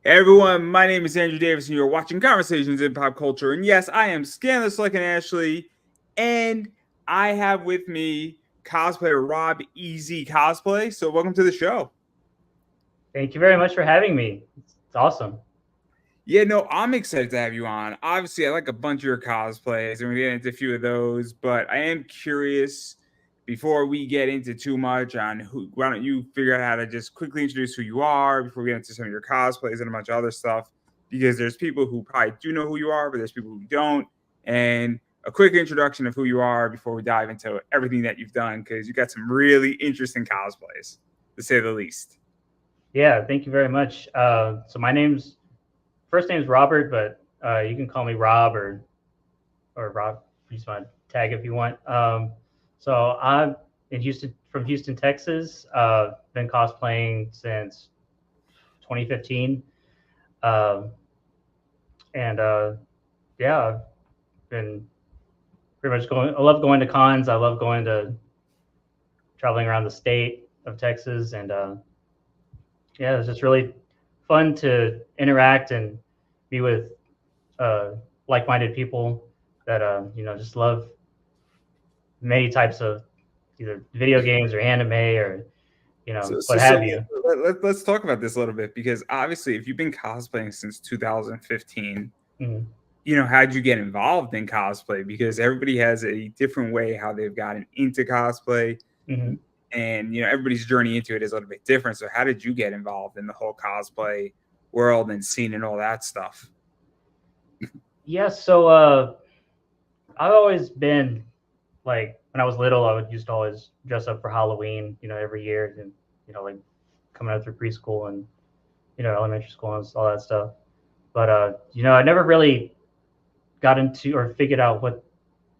Hey everyone, my name is Andrew Davis, and you're watching Conversations in Pop Culture. And yes, I am Scandalous like an Ashley, and I have with me cosplayer Rob Ez Cosplay. So welcome to the show. Thank you very much for having me. It's awesome. Yeah, no, I'm excited to have you on. Obviously, I like a bunch of your cosplays, and we get into a few of those. But I am curious. Before we get into too much on who, why don't you figure out how to just quickly introduce who you are before we get into some of your cosplays and a bunch of other stuff? Because there's people who probably do know who you are, but there's people who don't. And a quick introduction of who you are before we dive into everything that you've done, because you got some really interesting cosplays, to say the least. Yeah, thank you very much. So my first name's Robert, but you can call me Rob or Rob. Use my tag if you want. So I'm in Houston, from Houston, Texas. Been cosplaying since 2015, um, and yeah, I've been pretty much going. I love going to cons. I love going to traveling around the state of Texas, and yeah, it's just really fun to interact and be with uh, like-minded people that just love many types of either video games or anime or So, so, what so have you. let's talk about this a little bit because obviously, if you've been cosplaying since 2015, Mhm. how'd you get involved in cosplay? Because everybody has a different way how they've gotten into cosplay, Mhm. and everybody's journey into it is a little bit different. So, how did you get involved in the whole cosplay world and scene and all that stuff? Yeah, so I've always been like when I was little, I would used to always dress up for Halloween, every year, and like coming out through preschool and elementary school and all that stuff. But I never really got into or figured out what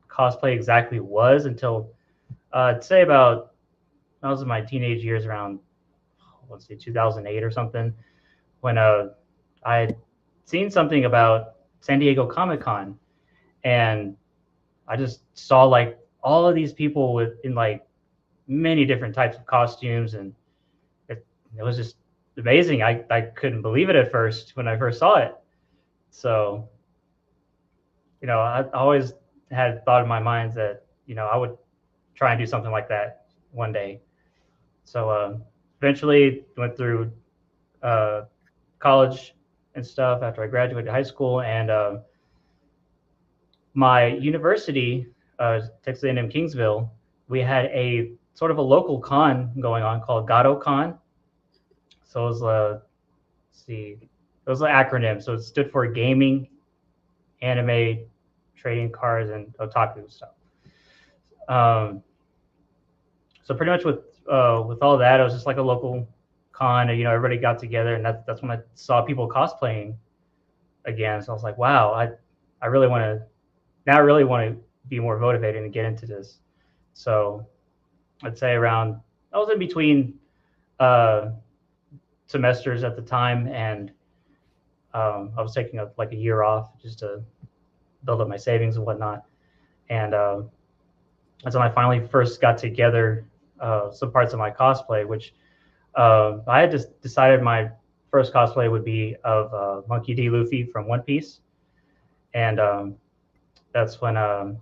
cosplay exactly was until I'd say about I was in my teenage years around let's say 2008 or something when I had seen something about San Diego Comic Con and I just saw like all of these people with in like many different types of costumes and it was just amazing. I couldn't believe it at first when I first saw it. So I always had thought in my mind that I would try and do something like that one day. So eventually went through uh, college and stuff after I graduated high school, and my university, Texas A&M Kingsville, we had a sort of a local con going on called Gato Con. So it was let's see, it was an acronym. So it stood for Gaming, Anime, Trading Cards, and Otaku stuff. Um, so pretty much with all that, it was just like a local con. And, everybody got together, and that's when I saw people cosplaying again. So I was like, wow, I really want to now. I really want to be more motivated and get into this. So I'd say around I was in between uh, semesters at the time, and I was taking like a year off just to build up my savings and whatnot. And that's when I finally first got together some parts of my cosplay, which I had just decided my first cosplay would be of Monkey D. Luffy from One Piece, and that's when I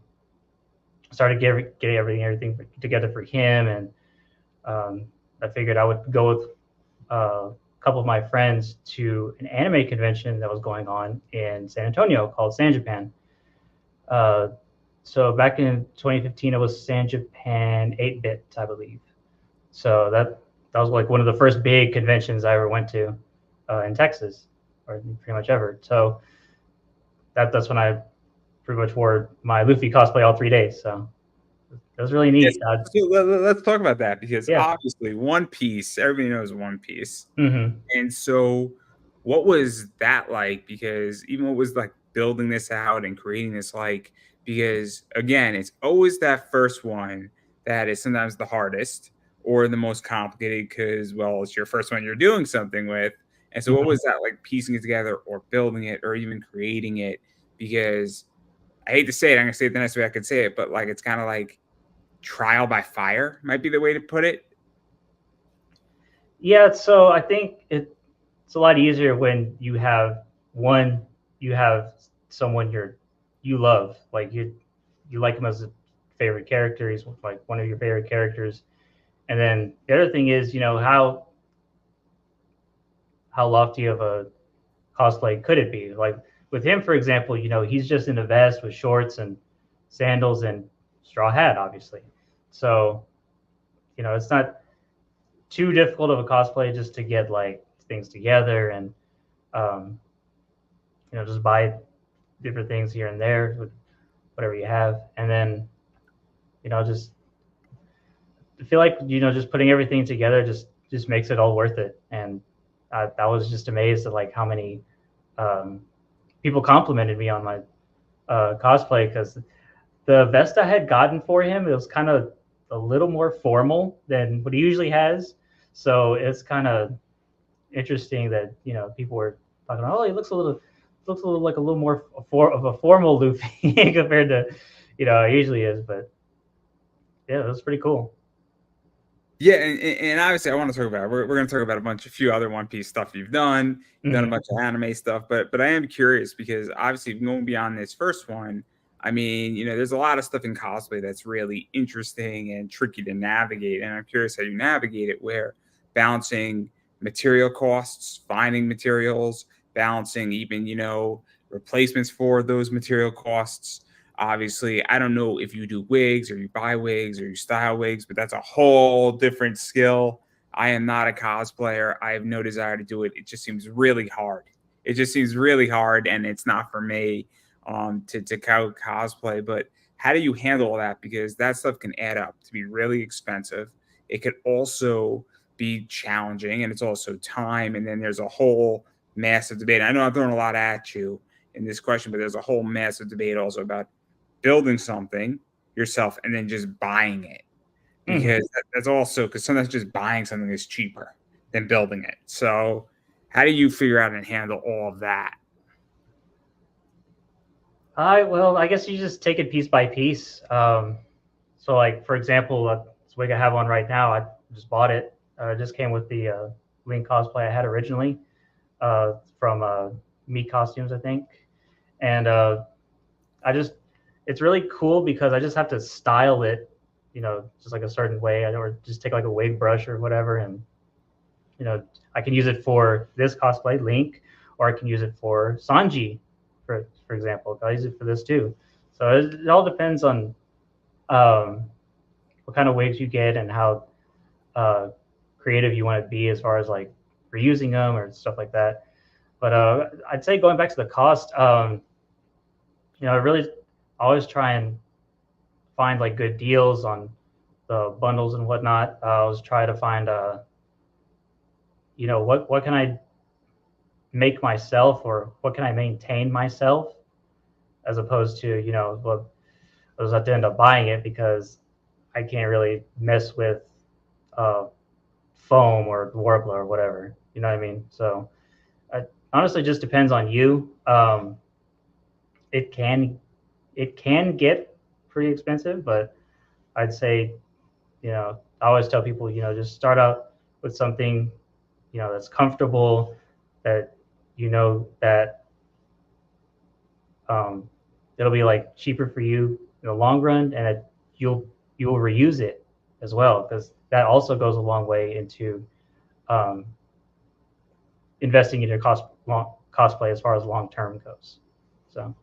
started getting everything together for him, and I figured I would go with a couple of my friends to an anime convention that was going on in San Antonio called San Japan. Uh, so back in 2015, it was San Japan 8-bit, I believe. So that was like one of the first big conventions I ever went to in Texas, or pretty much ever. So that's when I pretty much wore my Luffy cosplay all 3 days. So it was really Yes. neat. So let's talk about that because Yeah. obviously One Piece, everybody knows One Piece. Mm-hmm. And so, what was that like? Because even what was like building this out and creating this like, because again, it's always that first one that is sometimes the hardest or the most complicated because, well, it's your first one you're doing something with. And so, what Mm-hmm. was that like piecing it together or building it or even creating it? Because I hate to say it, I'm going to say it the nice way I could say it, but like it's kind of like trial by fire might be the way to put it. Yeah. So I think it's it's a lot easier when you have one, you have someone you love, like you like him as a favorite character. He's like one of your favorite characters. And then the other thing is, how lofty of a cosplay could it be? Like with him, for example, he's just in a vest with shorts and sandals and straw hat, obviously. So, it's not too difficult of a cosplay just to get like things together and um, just buy different things here and there with whatever you have, and then just I feel like just putting everything together just makes it all worth it. And I was just amazed at like how many um, people complimented me on my cosplay, because the vest I had gotten for him, it was kind of a little more formal than what he usually has. So it's kind of interesting that people were talking, oh, he looks a little like a little more of a formal Luffy compared to he usually is. But yeah, it was pretty cool. Yeah, and obviously I want to talk about we're going to talk about a few other One Piece stuff you've done. You've done a Mm-hmm. bunch of anime stuff, but I am curious because obviously going beyond this first one, I mean, there's a lot of stuff in cosplay that's really interesting and tricky to navigate, and I'm curious how you navigate it, where balancing material costs, finding materials, balancing even, replacements for those material costs. Obviously, I don't know if you do wigs or you buy wigs or you style wigs, but that's a whole different skill. I am not a cosplayer. I have no desire to do it. It just seems really hard. It just seems really hard, and it's not for me to cosplay. But how do you handle all that? Because that stuff can add up to be really expensive. It could also be challenging, and it's also time. And then there's a whole massive debate. I know I'm throwing a lot at you in this question, but there's a whole massive debate also about building something yourself and then just buying it, Mm-hmm. because that's also because sometimes just buying something is cheaper than building it. So how do you figure out and handle all of that? I guess you just take it piece by piece. So like for example, this wig I have on right now, I just bought it. It just came with the Link cosplay I had originally from Meat Costumes, I think. And I just it's really cool because I just have to style it, just like a certain way, or just take like a wig brush or whatever, and you know, I can use it for this cosplay, Link, or I can use it for Sanji, for example. I use it for this too. So it all depends on um, what kind of wigs you get and how uh, creative you want to be as far as like reusing them or stuff like that. But I'd say going back to the cost, I really always try and find like good deals on the bundles and whatnot. I always try to find, what can I make myself, or what can I maintain myself, as opposed to well, I was have to end up buying it because I can't really mess with uh, foam or warbler or whatever. You know what I mean? So it honestly just depends on you. It can it can get pretty expensive, but I'd say I always tell people just start out with something that's comfortable, that that um, it'll be like cheaper for you in the long run, and you'll reuse it as well, because that also goes a long way into um, investing in your cosplay as far as long term goes. So.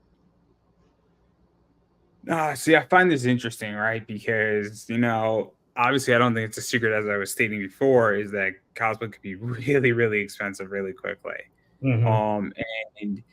See, I find this interesting, right? Because, obviously I don't think it's a secret, as I was stating before, is that cosplay could be really, really expensive really quickly. Hmm. Um, and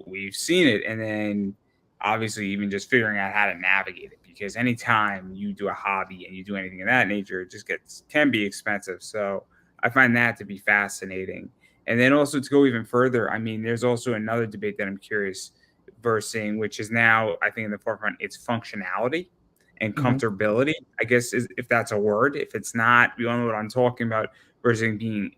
we've seen it, and then obviously even just figuring out how to navigate it, because anytime you do a hobby and you do anything of that nature, it just can be expensive. So I find that to be fascinating. And then also to go even further, I mean, there's also another debate that I'm curious versing, which is now I think in the forefront. It's functionality and Hmm. comfortability, I guess, is, if that's a word. If it's not, you don't know what I'm talking about, versus being,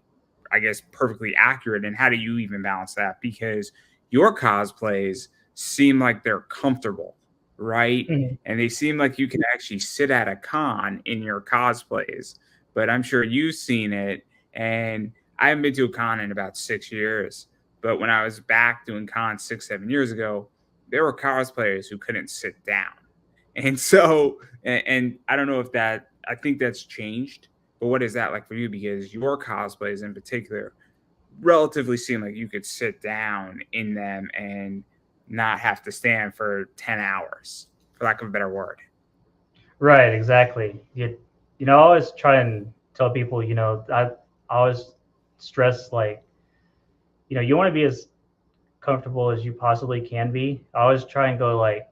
I guess, perfectly accurate. And how do you even balance that? Because your cosplays seem like they're comfortable, right? Hmm. And they seem like you can actually sit at a con in your cosplays. But I'm sure you've seen it. And I haven't been to a con in about 6 years, but when I was back doing cons 6, 7 years ago, there were cosplayers who couldn't sit down. And so, and I don't know if that, I think that's changed, but what is that like for you? Because your cosplays in particular relatively seem like you could sit down in them and not have to stand for 10 hours, for lack of a better word. Right, exactly. I always try and tell people, I always stress like, you want to be as comfortable as you possibly can be. I always try and go like,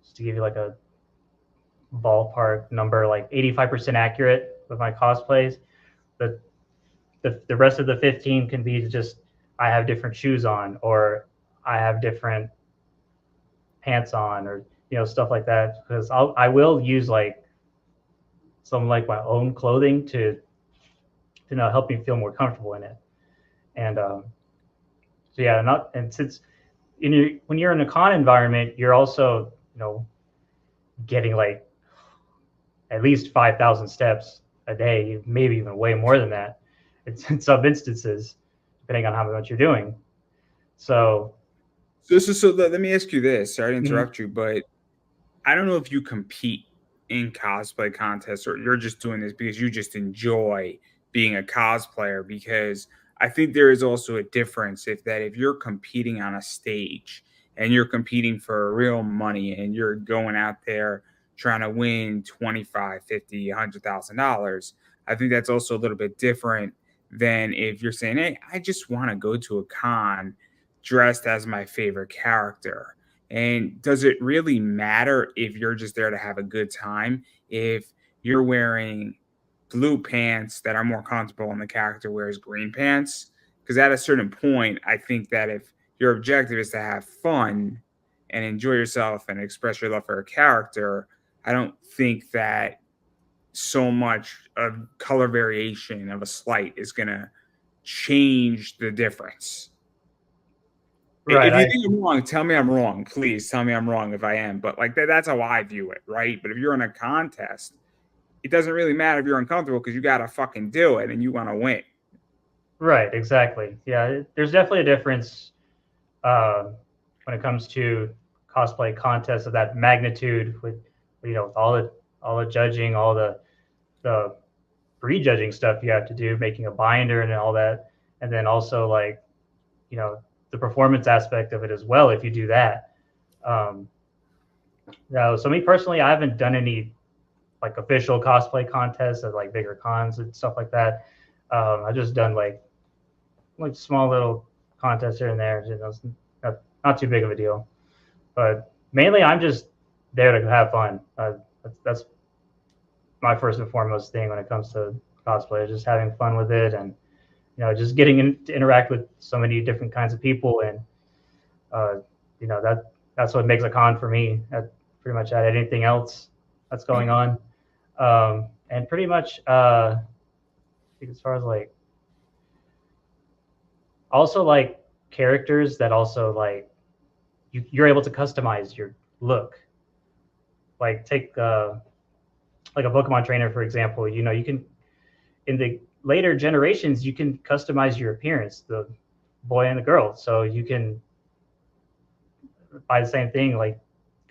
just to give you like a ballpark number, like 85% accurate with my cosplays. But the rest of the 15 can be just I have different shoes on, or I have different pants on, or stuff like that. Because I will use like some like my own clothing to help me feel more comfortable in it. And so yeah, not and since when you're in a con environment, you're also getting like at least 5,000 steps a day, maybe even way more than that. It's in some instances, depending on how much you're doing. So, So let me ask you this. Sorry to mhm. interrupt you, but I don't know if you compete in cosplay contests or you're just doing this because you just enjoy being a cosplayer. Because I think there is also a difference if you're competing on a stage and you're competing for real money and you're going out there trying to win 25, 50, $100,000. I think that's also a little bit different than if you're saying, hey, I just want to go to a con dressed as my favorite character. And does it really matter if you're just there to have a good time? If you're wearing blue pants that are more comfortable and the character wears green pants? Because at a certain point, I think that if your objective is to have fun and enjoy yourself and express your love for a character, I don't think that so much of color variation of a slight is going to change the difference. Right, If you think I'm wrong, tell me I'm wrong. Please tell me I'm wrong if I am. But like that's how I view it, right? But if you're in a contest, it doesn't really matter if you're uncomfortable because you gotta fucking do it and you want to win. right, exactly. Yeah, there's definitely a difference uh, when it comes to cosplay contests of that magnitude with with all the judging, all the prejudging stuff you have to do, making a binder and all that, and then also like you know the performance aspect of it as well. If you do that, um, no. So me personally, I haven't done any like official cosplay contests at like bigger cons and stuff like that. I just done like small little contests here and there. It's not too big of a deal. But mainly, I'm just there to have fun. That's my first and foremost thing when it comes to cosplay, just having fun with it, and just getting to interact with so many different kinds of people, and uh, that's what makes a con for me. Pretty much at anything else that's going on, and pretty much I think as far as like also like characters that also like you're able to customize your look. Like take like a Pokemon trainer, for example. You can in the later generations you can customize your appearance, the boy and the girl. So you can buy the same thing, like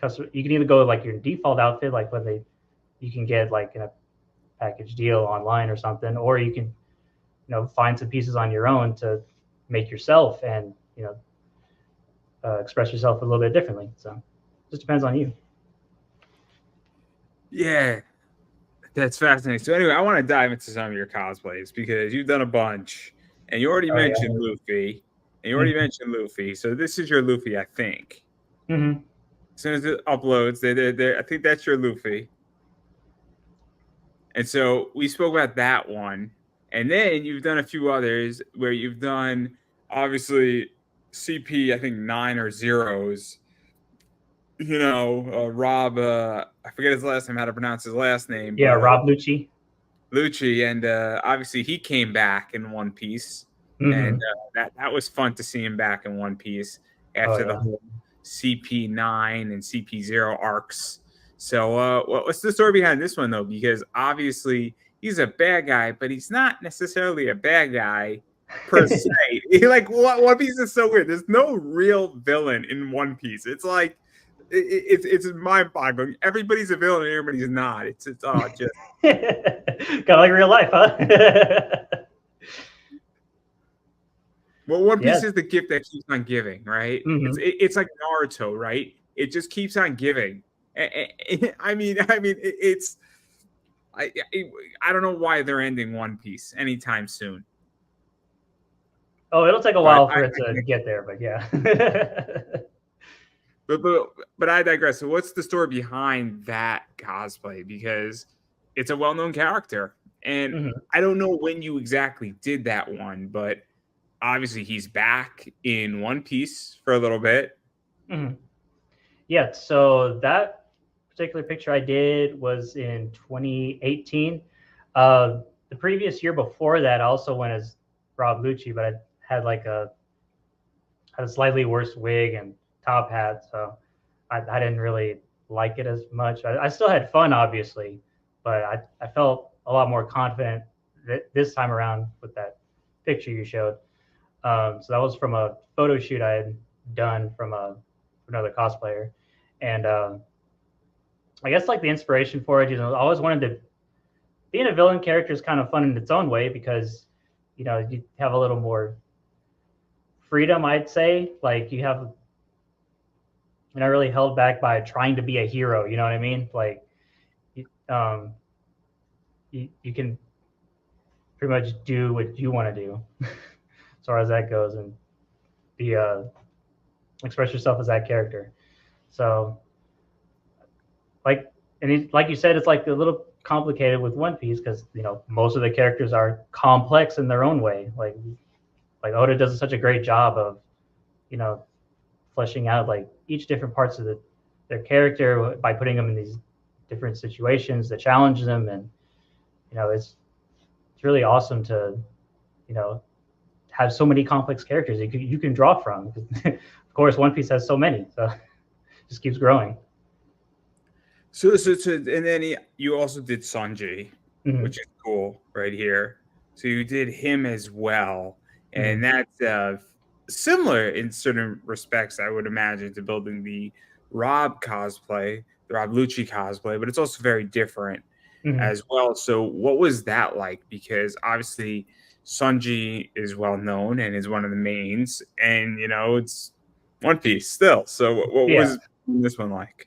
custom. You can either go like your default outfit, like what they you can get like in a package deal online or something, or you can find some pieces on your own to make yourself and express yourself a little bit differently. So it just depends on you. Yeah, that's fascinating. So anyway, I want to dive into some of your cosplays because you've done a bunch, and you already Oh mentioned yeah. Luffy, and you already mentioned Luffy. So this is your Luffy, I think. Mm-hmm. As soon as it uploads, I think that's your Luffy. And so we spoke about that one. And then you've done a few others where you've done obviously CP, I think nine or zeros. Rob, I forget his last name, how to pronounce his last name, Yeah, but Rob Lucci. Lucci. And obviously he came back in One Piece. And Mm-hmm. that was fun to see him back in One Piece Oh after the yeah. whole CP9 and CP0 arcs. So, what's the story behind this one though? Because obviously he's a bad guy, but he's not necessarily a bad guy per se. Like One Piece is so weird. There's no real villain in One Piece. It's like it's mind-boggling. Everybody's a villain, and everybody's not. It's all just kind of like real life, huh? well, One Yeah. Piece is the gift that keeps on giving, right? Hmm. It's like Naruto, right? It just keeps on giving. It's I, I don't know why they're ending One Piece anytime soon. Oh, it'll take a But while for it to get there, but yeah. but but but I digress. So what's the story behind that cosplay? Because it's a well-known character, and Hmm. I don't know when you exactly did that one, but obviously he's back in One Piece for a little bit. Hmm. Yeah, so that particular picture I did was in 2018. The previous year before that, I also went as Rob Lucci, but I had like had a slightly worse wig and top hat, so I didn't really like it as much. I still had fun, obviously, but I felt a lot more confident this time around with that picture you showed. So that was from a photo shoot I had done from another cosplayer, and I guess like the inspiration for it, I always wanted to being a villain character is kind of fun in its own way because you have a little more freedom, I'd say. Like you're not really held back by trying to be a hero. You know what I mean? Like um, you can pretty much do what you want to do as far as that goes, and be express yourself as that character. So like like you said, it's like a little complicated with One Piece because most of the characters are complex in their own way. Like Oda does such a great job of you know fleshing out like each different parts of their character by putting them in these different situations that challenge them, and it's really awesome to you know have so many complex characters you can draw from. Of course, One Piece has so many, so it just keeps growing. So and then you also did Sanji, Hmm. which is cool right here. So you did him as well, Hmm. and that's similar in certain respects, I would imagine, to building the Rob cosplay, the Rob Lucci cosplay, but it's also very different Hmm. as well. So what was that like? Because obviously Sanji is well known and is one of the mains, and it's One Piece still. So what Yeah. was this one like?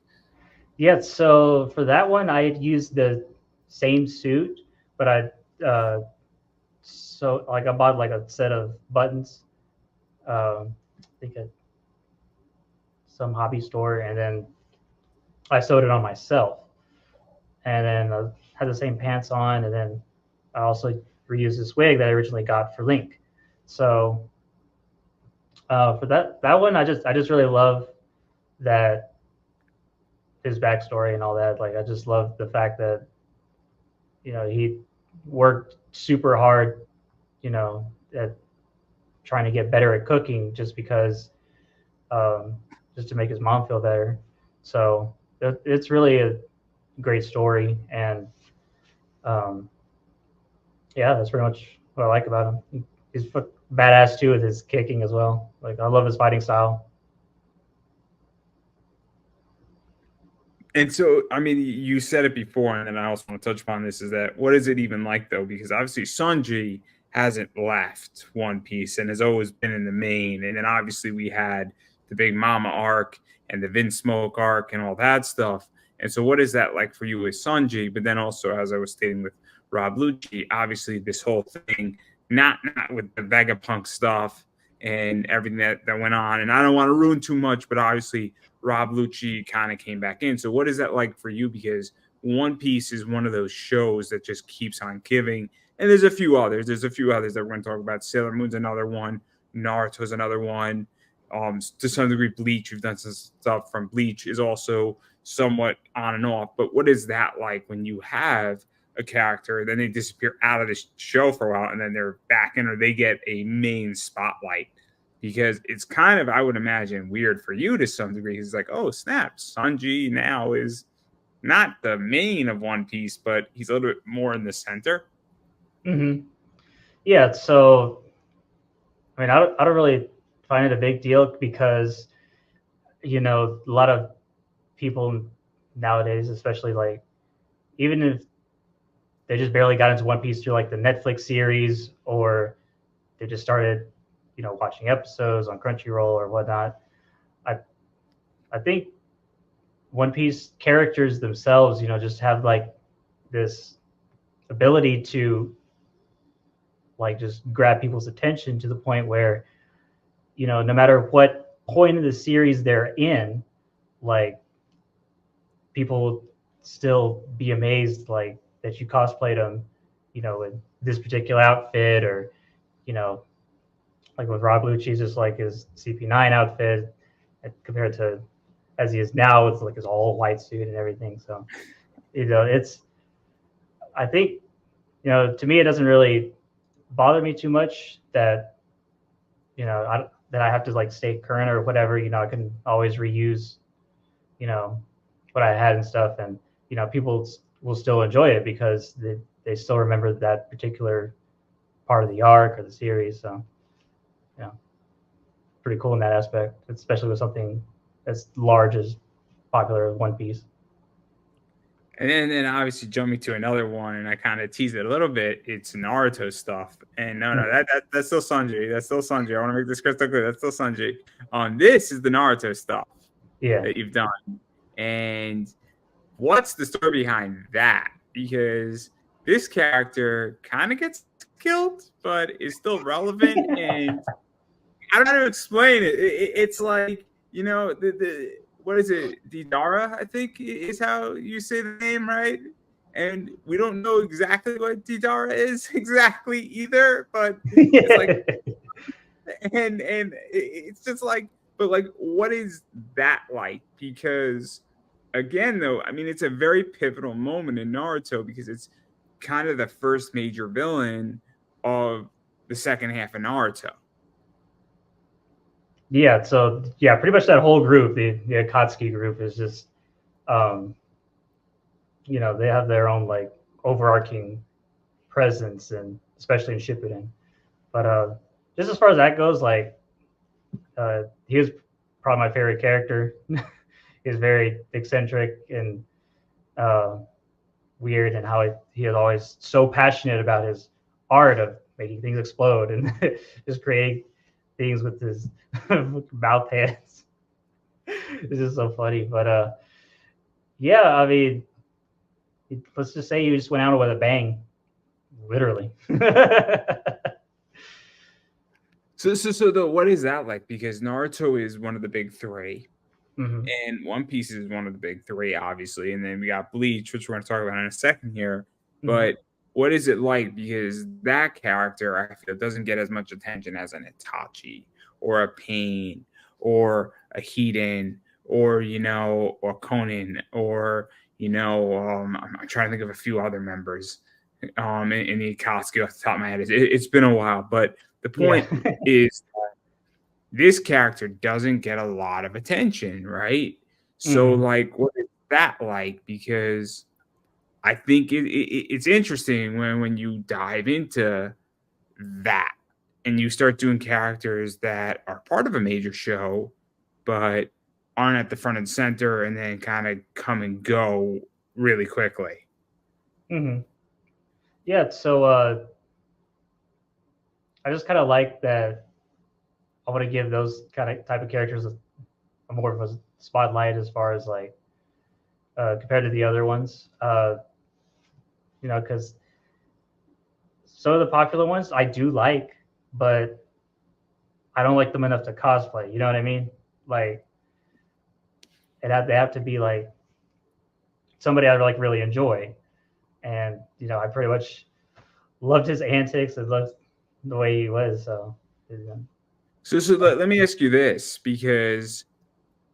Yeah, so for that one, I had used the same suit, but I bought like a set of buttons, I think at some hobby store, and then I sewed it on myself, and then I had the same pants on, and then I also reused this wig that I originally got for Link. So for that one, I just really love that his backstory and all that. Like I just love the fact that he worked super hard, at trying to get better at cooking just because, um, just to make his mom feel better. So it's really a great story, and um, yeah, that's pretty much what I like about him. He's badass too with his kicking as well. Like I love his fighting style. And so, I mean, you said it before, and then I also want to touch upon this: is that what is it even like though? Because obviously Sanji hasn't left One Piece and has always been in the main, and then obviously we had the Big Mama arc and the Vin Smoke arc and all that stuff. And so, what is that like for you with Sanji? But then also, as I was stating with Rob Lucci, obviously this whole thing, not with the Vegapunk stuff and everything that went on. And I don't want to ruin too much, but obviously Rob Lucci kind of came back in. So what is that like for you? Because One Piece is one of those shows that just keeps on giving. And there's a few others. There's a few others that we're going to talk about. Sailormoon's another one. Naruto's another one. To some degree, Bleach. We've done some stuff from Bleach is also somewhat on and off. But what is that like when you have a character, then they disappear out of the show for a while, and then they're back in, or they get a main spotlight? Because it's kind of, I would imagine, weird for you to some degree. He's like, oh snap, Sanji now is not the main of One Piece, but he's a little bit more in the center. Yeah, so I mean, I don't really find it a big deal because a lot of people nowadays, especially like even if they just barely got into One Piece through like the Netflix series or they just started, watching episodes on Crunchyroll or whatnot. I I think One Piece characters themselves, just have like this ability to like just grab people's attention to the point where, no matter what point of the series they're in, like people still be amazed like that you cosplayed them, in this particular outfit or, you know, like with Rob Lucci's just like his CP9 outfit compared to as he is now with like his all white suit and everything. So, it's I think, to me it doesn't really bother me too much that, that I have to like stay current or whatever, I can always reuse, you know, what I had and stuff. And, people will still enjoy it because they still remember that particular part of the arc or the series. So, you know, pretty cool in that aspect, especially with something as large as popular as One Piece. And then obviously jumping to another one, and I kind of tease it a little bit. It's Naruto stuff, and no, that's still Sanji. That's still Sanji. I want to make this crystal clear. That's still Sanji. This is the Naruto stuff Yeah. that you've done, and what's the story behind that? Because this character kind of gets killed, but is still relevant, and I don't know how to explain it. It's like the what is it? Didara, I think is how you say the name, right? And we don't know exactly what Didara is exactly either, but it's like, and it's just like, but like, what is that like? Because again, though, I mean, it's a very pivotal moment in Naruto because it's kind of the first major villain of the second half of Naruto. Yeah, so yeah, pretty much that whole group, the Akatsuki group, is just, um, they have their own like overarching presence, and especially in Shippuden. But just as far as that goes, like he was probably my favorite character. He's very eccentric and uh, weird, and how he is always so passionate about his art of making things explode and just creating things with his mouth hands. It's just so funny. But yeah, I mean, let's just say you just went out with a bang, literally. So what is that like? Because Naruto is one of the big three, Mm-hmm. and One Piece is one of the big three, obviously, and then we got Bleach, which we're going to talk about in a second here. Mm-hmm. But what is it like? Because that character, I feel, doesn't get as much attention as an Itachi or a Pain or a Hiden or or Conan or I'm trying to think of a few other members in the Akatsuki off the top of my head. It's been a while, but the point Yeah. is this character doesn't get a lot of attention, right? So, Mm-hmm. like, what is that like? Because I think it's interesting when you dive into that and you start doing characters that are part of a major show, but aren't at the front and center, and then kind of come and go really quickly. Mm-hmm. Yeah. So I just kind of like that. I want to give those kind of type of characters a more of a spotlight as far as like compared to the other ones. Because some of the popular ones I do like, but I don't like them enough to cosplay. You know what I mean? Like they have to be like somebody I like really enjoy, and I pretty much loved his antics and loved the way he was. So, So let me ask you this, because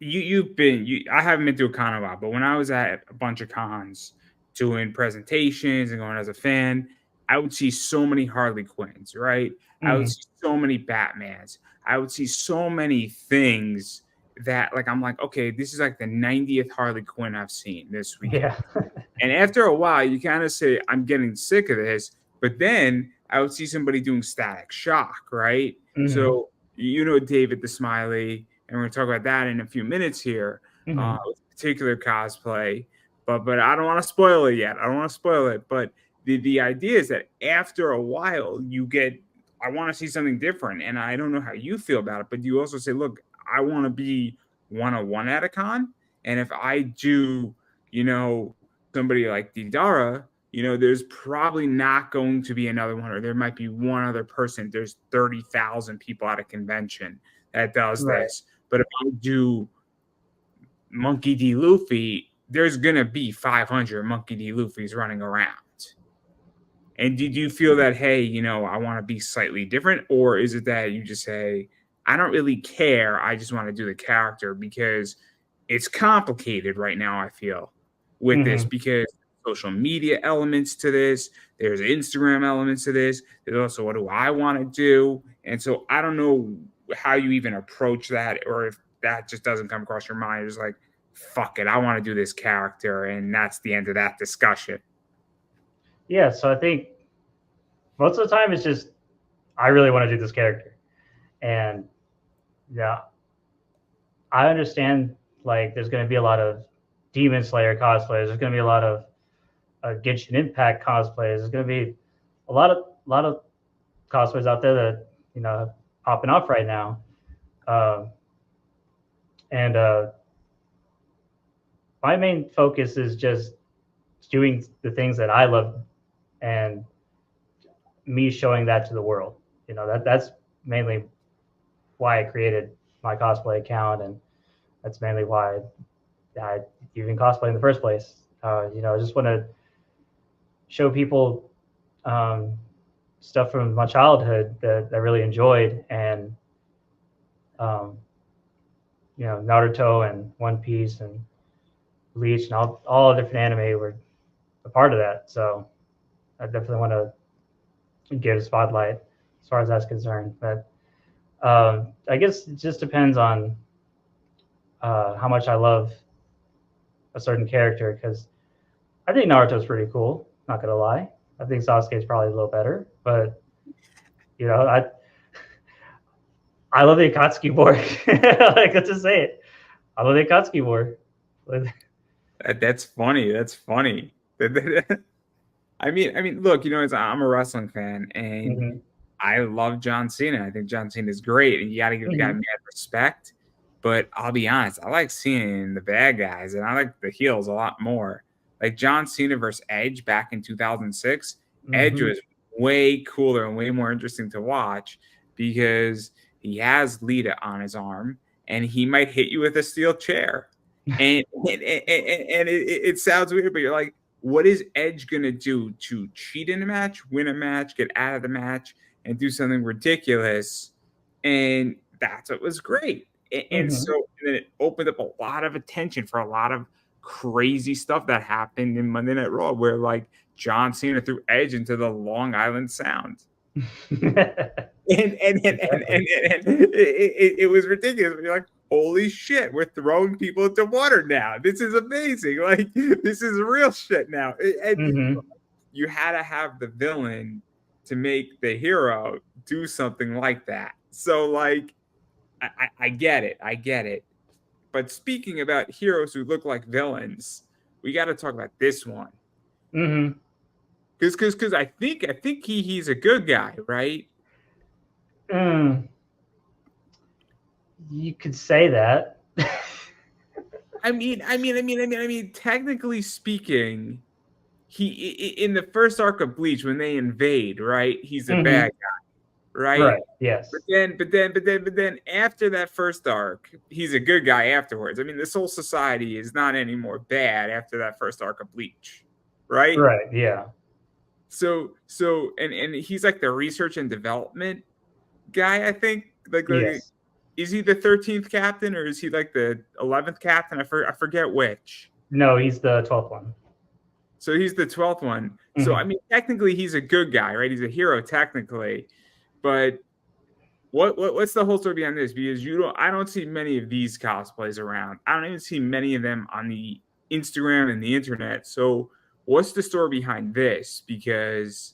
I haven't been to a con in a while, but when I was at a bunch of cons doing presentations and going as a fan, I would see so many Harley Quinns, right? I would mm-hmm. see so many Batmans. I would see so many things that like I'm like, okay, this is like the 90th Harley Quinn I've seen this weekend. Yeah. And after a while, you kind of say, I'm getting sick of this. But then I would see somebody doing Static Shock, right? Mm-hmm. So, you know, David the Smiley, and we're going to talk about that in a few minutes here, Mm-hmm. with particular cosplay. But I don't want to spoil it yet. I don't want to spoil it. But the idea is that after a while, you get, I want to see something different. And I don't know how you feel about it, but you also say, look, I want to be 101 at a con. And if I do, you know, somebody like Didara, you know, there's probably not going to be another one, or there might be one other person. There's 30,000 people at a convention that does Right. this. But if I do Monkey D. Luffy, there's going to be 500 Monkey D. Luffy's running around. And did you feel that, hey, you know, I want to be slightly different? Or is it that you just say, I don't really care. I just want to do the character because it's complicated right now, I feel, with this, Mm-hmm. because social media elements to this, there's Instagram elements to this, there's also what do I want to do. And so I don't know how you even approach that, or if that just doesn't come across your mind. It's like, fuck it, I want to do this character, and that's the end of that discussion. Yeah, so I think most of the time it's just I really want to do this character, and yeah, I understand like there's going to be a lot of Demon Slayer cosplays. There's going to be a lot of Genshin Impact cosplays. There's going to be a lot of cosplays out there that you know popping off right now, and my main focus is just doing the things that I love and me showing that to the world. You know that's mainly why I created my cosplay account, and that's mainly why I even cosplay in the first place. You know, I just want to show people stuff from my childhood that I really enjoyed, and you know, Naruto and One Piece and Bleach and all different anime were a part of that. So I definitely want to give a spotlight as far as that's concerned. But I guess it just depends on how much I love a certain character, because I think Naruto's pretty cool. Not gonna lie, I think Sasuke's probably a little better, but you know, I love the Akatsuki more. Like, let's just say it. I love the Akatsuki more. That's funny. That's funny. I mean, look, you know, I'm a wrestling fan, and Mm-hmm. I love John Cena. I think John Cena is great, and you got to give the guy Mm-hmm. mad respect. But I'll be honest, I like seeing the bad guys, and I like the heels a lot more. Like John Cena versus Edge back in 2006, Edge Mm-hmm. was way cooler and way more interesting to watch because he has Lita on his arm, and he might hit you with a steel chair. And it sounds weird, but you're like, what is Edge gonna do to cheat in a match, win a match, get out of the match, and do something ridiculous? And that's what was great. And Mm-hmm. so and then it opened up a lot of attention for a lot of crazy stuff that happened in Monday Night Raw, where like John Cena threw Edge into the Long Island Sound. And it was ridiculous. You're like, holy shit, we're throwing people into water now. This is amazing. Like, this is real shit now. And Mm-hmm. you had to have the villain to make the hero do something like that. So, like, I get it. I get it. But speaking about heroes who look like villains, we got to talk about this one. Mm-hmm. Because I think he's a good guy, right? Mm. You could say that. Technically speaking, he in the first arc of Bleach when they invade, right? He's a Mm-hmm. bad guy, right? Right. Yes. But then after that first arc, he's a good guy afterwards. I mean, this whole society is not anymore bad after that first arc of Bleach, right? Right. Yeah. And he's like the research and development guy, I think. Like Yes. is he the 13th captain or is he like the 11th captain? I forget which. No, he's the 12th one. So he's the 12th one. So Mm-hmm. I mean, technically he's a good guy, right? He's a hero technically, but What's the whole story behind this? Because I don't see many of these cosplays around. I don't even see many of them on the Instagram and the internet. So what's the story behind this? Because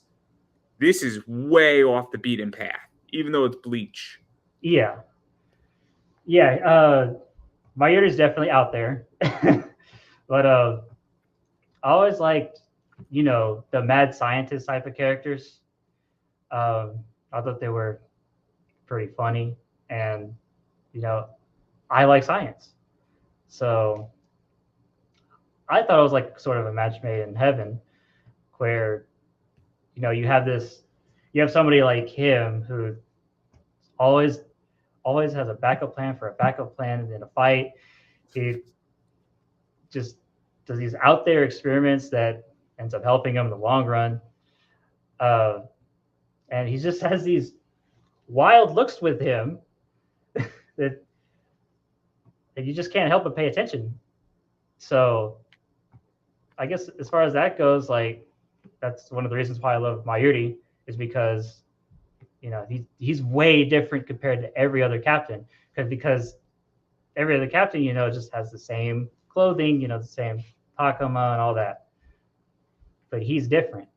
this is way off the beaten path, even though it's Bleach. Yeah, yeah. My ear is definitely out there, but I always liked, the mad scientist type of characters. I thought they were pretty funny, and you know, I like science, so I thought it was like sort of a match made in heaven, where you have somebody like him who always always has a backup plan for a backup plan in a fight. He just does these out there experiments that ends up helping him in the long run. Uh, and he just has these wild looks with him that, that you just can't help but pay attention. So I guess as far as that goes, like that's one of the reasons why I love Mayuri is because he's way different compared to every other captain because every other captain just has the same clothing, the same takama and all that, but he's different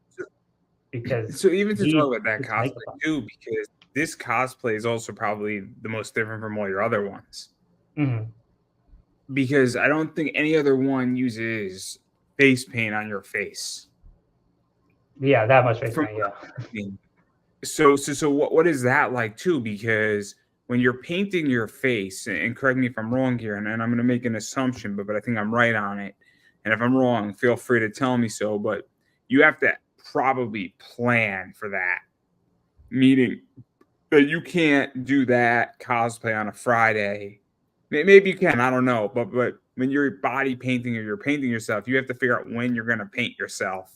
because So even to talk he about that gets to make cosplay the fun. too, because this cosplay is also probably the most different from all your other ones. Mm-hmm. Because I don't think any other one uses face paint on your face. Yeah, that much face From paint. what Yeah. I've seen. So what is that like too? Because when you're painting your face, and correct me if I'm wrong here, and I'm going to make an assumption, but I think I'm right on it. And if I'm wrong, feel free to tell me so. But you have to probably plan for that, meaning that you can't do that cosplay on a Friday. Maybe you can, I don't know. But when you're body painting or you're painting yourself, you have to figure out when you're going to paint yourself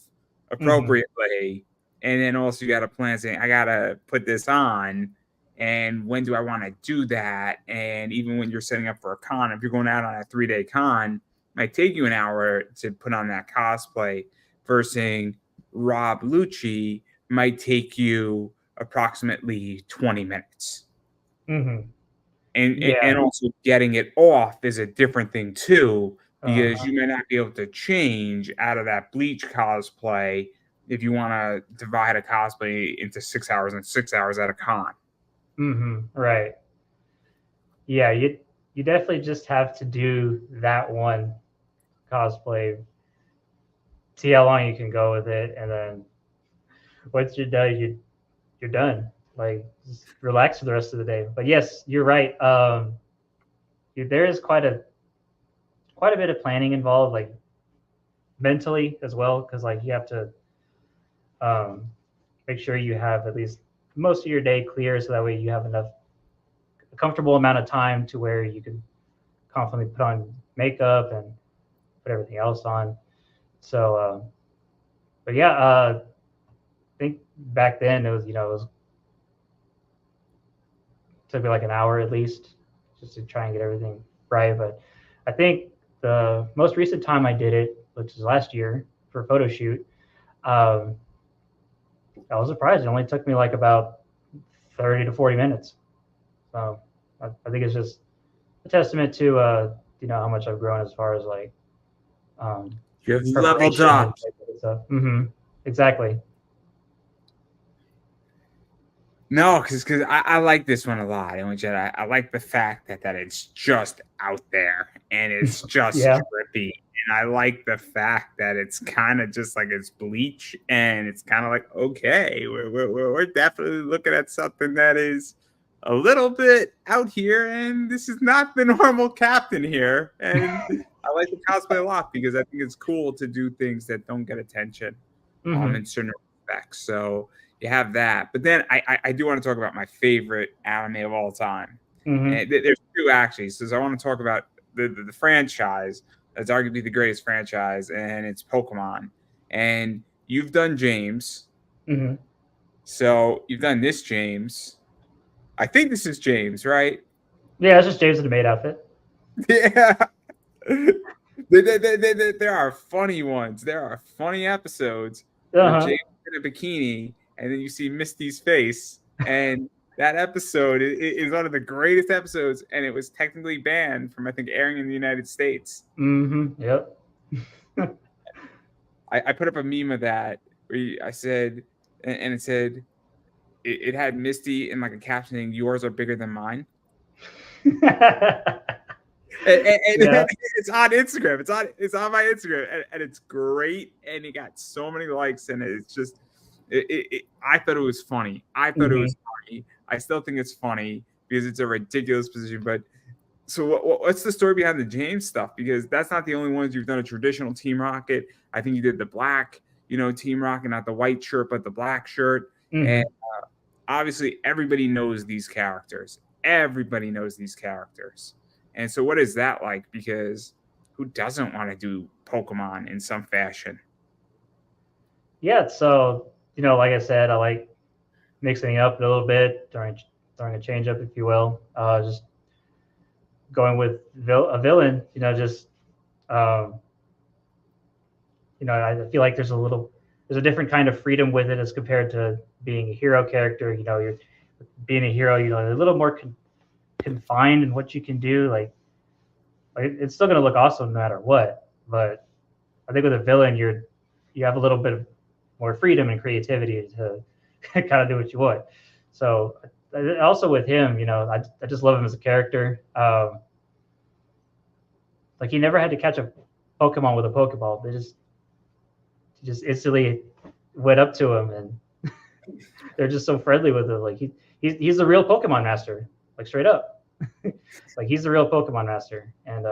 Mm-hmm. appropriately. And then also you got to plan saying, I got to put this on. And when do I want to do that? And even when you're setting up for a con, if you're going out on a 3-day con, it might take you an hour to put on that cosplay versus Rob Lucci might take you approximately 20 minutes. Mm-hmm. And Yeah. also getting it off is a different thing too, because Uh-huh. you may not be able to change out of that bleach cosplay if you want to divide a cosplay into 6 hours and 6 hours at a con. Mm-hmm. Right. Yeah, you definitely just have to do that one cosplay, see how long you can go with it, and then once you're done, you're done. Like just relax for the rest of the day. But yes, you're right. There is quite a bit of planning involved, like mentally as well, because like you have to um, make sure you have at least most of your day clear, so that way you have a comfortable amount of time to where you can confidently put on makeup and put everything else on. So, but yeah, I think back then it took me like an hour at least just to try and get everything right. But I think the most recent time I did it, which is last year for a photo shoot, um, I was surprised. It only took me like about 30 to 40 minutes. So I think it's just a testament to how much I've grown as far as like um, You have leveled preparation up. and stuff. Mm-hmm. Exactly. No, because I like this one a lot. And I like the fact that it's just out there and it's just Yeah. trippy. And I like the fact that it's kind of just like it's bleach and it's kind of like, okay, we're definitely looking at something that is a little bit out here. And this is not the normal captain here. And I like the cosplay a lot because I think it's cool to do things that don't get attention Mm-hmm. in certain respects. So you have that. But then I do want to talk about my favorite anime of all time. Mm-hmm. And there's two actually. So I want to talk about the franchise that's arguably the greatest franchise, and it's Pokemon. And you've done James. Mm-hmm. So you've done this James. I think this is James, right? Yeah, it's just James in the maid outfit. Yeah. There are funny ones. There are funny episodes with Uh-huh. James in a bikini, and then you see Misty's face, and That episode is one of the greatest episodes, and it was technically banned from, I think, airing in the United States. Mm-hmm. Yep. I put up a meme of that where I said, and it said, it had Misty in like a captioning, "Yours are bigger than mine." And Yeah. it's on Instagram. It's on my Instagram, and it's great. And it got so many likes, and it's just, I thought it was funny. I thought it Mm-hmm. was funny. I still think it's funny because it's a ridiculous position. But so what's the story behind the James stuff? Because that's not the only ones you've done a traditional Team Rocket. I think you did the black, Team Rocket, not the white shirt, but the black shirt. And Mm-hmm. obviously, everybody knows these characters. Everybody knows these characters. And so, what is that like? Because who doesn't want to do Pokemon in some fashion? Yeah. So like I said, I like mixing it up a little bit during a change up, if you will. Just going with a villain. Just um, I feel like there's a different kind of freedom with it as compared to being a hero character. You're being a hero. A little more confined in what you can do. Like it's still going to look awesome no matter what. But I think with a villain, you have a little bit of more freedom and creativity to kind of do what you want. So also with him, I just love him as a character. Like he never had to catch a Pokemon with a Pokeball. They just instantly went up to him and they're just so friendly with him. Like he's the real Pokemon master, like straight up. Like he's the real Pokemon master, and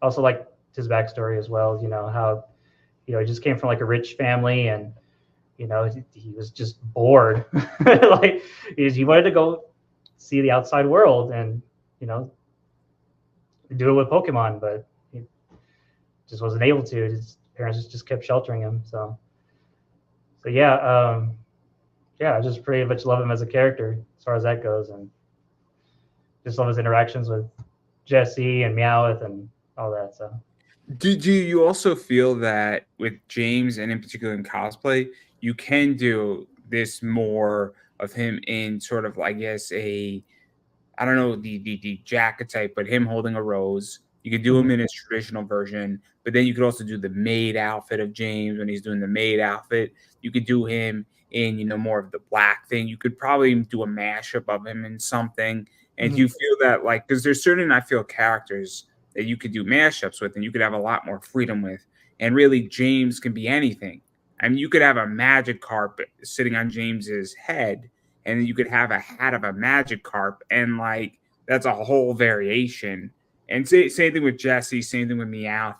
also like his backstory as well. How he just came from like a rich family, and he was just bored. Like he wanted to go see the outside world and you know do it with Pokemon, but he just wasn't able to. His parents just kept sheltering him. So yeah, yeah, I just pretty much love him as a character as far as that goes, and just love his interactions with Jesse and Meowth and all that. So Do you also feel that with James and in particular in cosplay, you can do this more of him in sort of, I guess, I don't know the jacket type, but him holding a rose. You could do him mhm. in his traditional version, but then you could also do the maid outfit of James when he's doing the maid outfit. You could do him in, more of the black thing. You could probably do a mashup of him in something. And Mhm. you feel that, like, because there's certain, I feel, characters that you could do mashups with and you could have a lot more freedom with. And really, James can be anything. I mean, you could have a magic carpet sitting on James's head, and then you could have a hat of a magic carp, and like that's a whole variation. And same thing with Jesse, same thing with Meowth.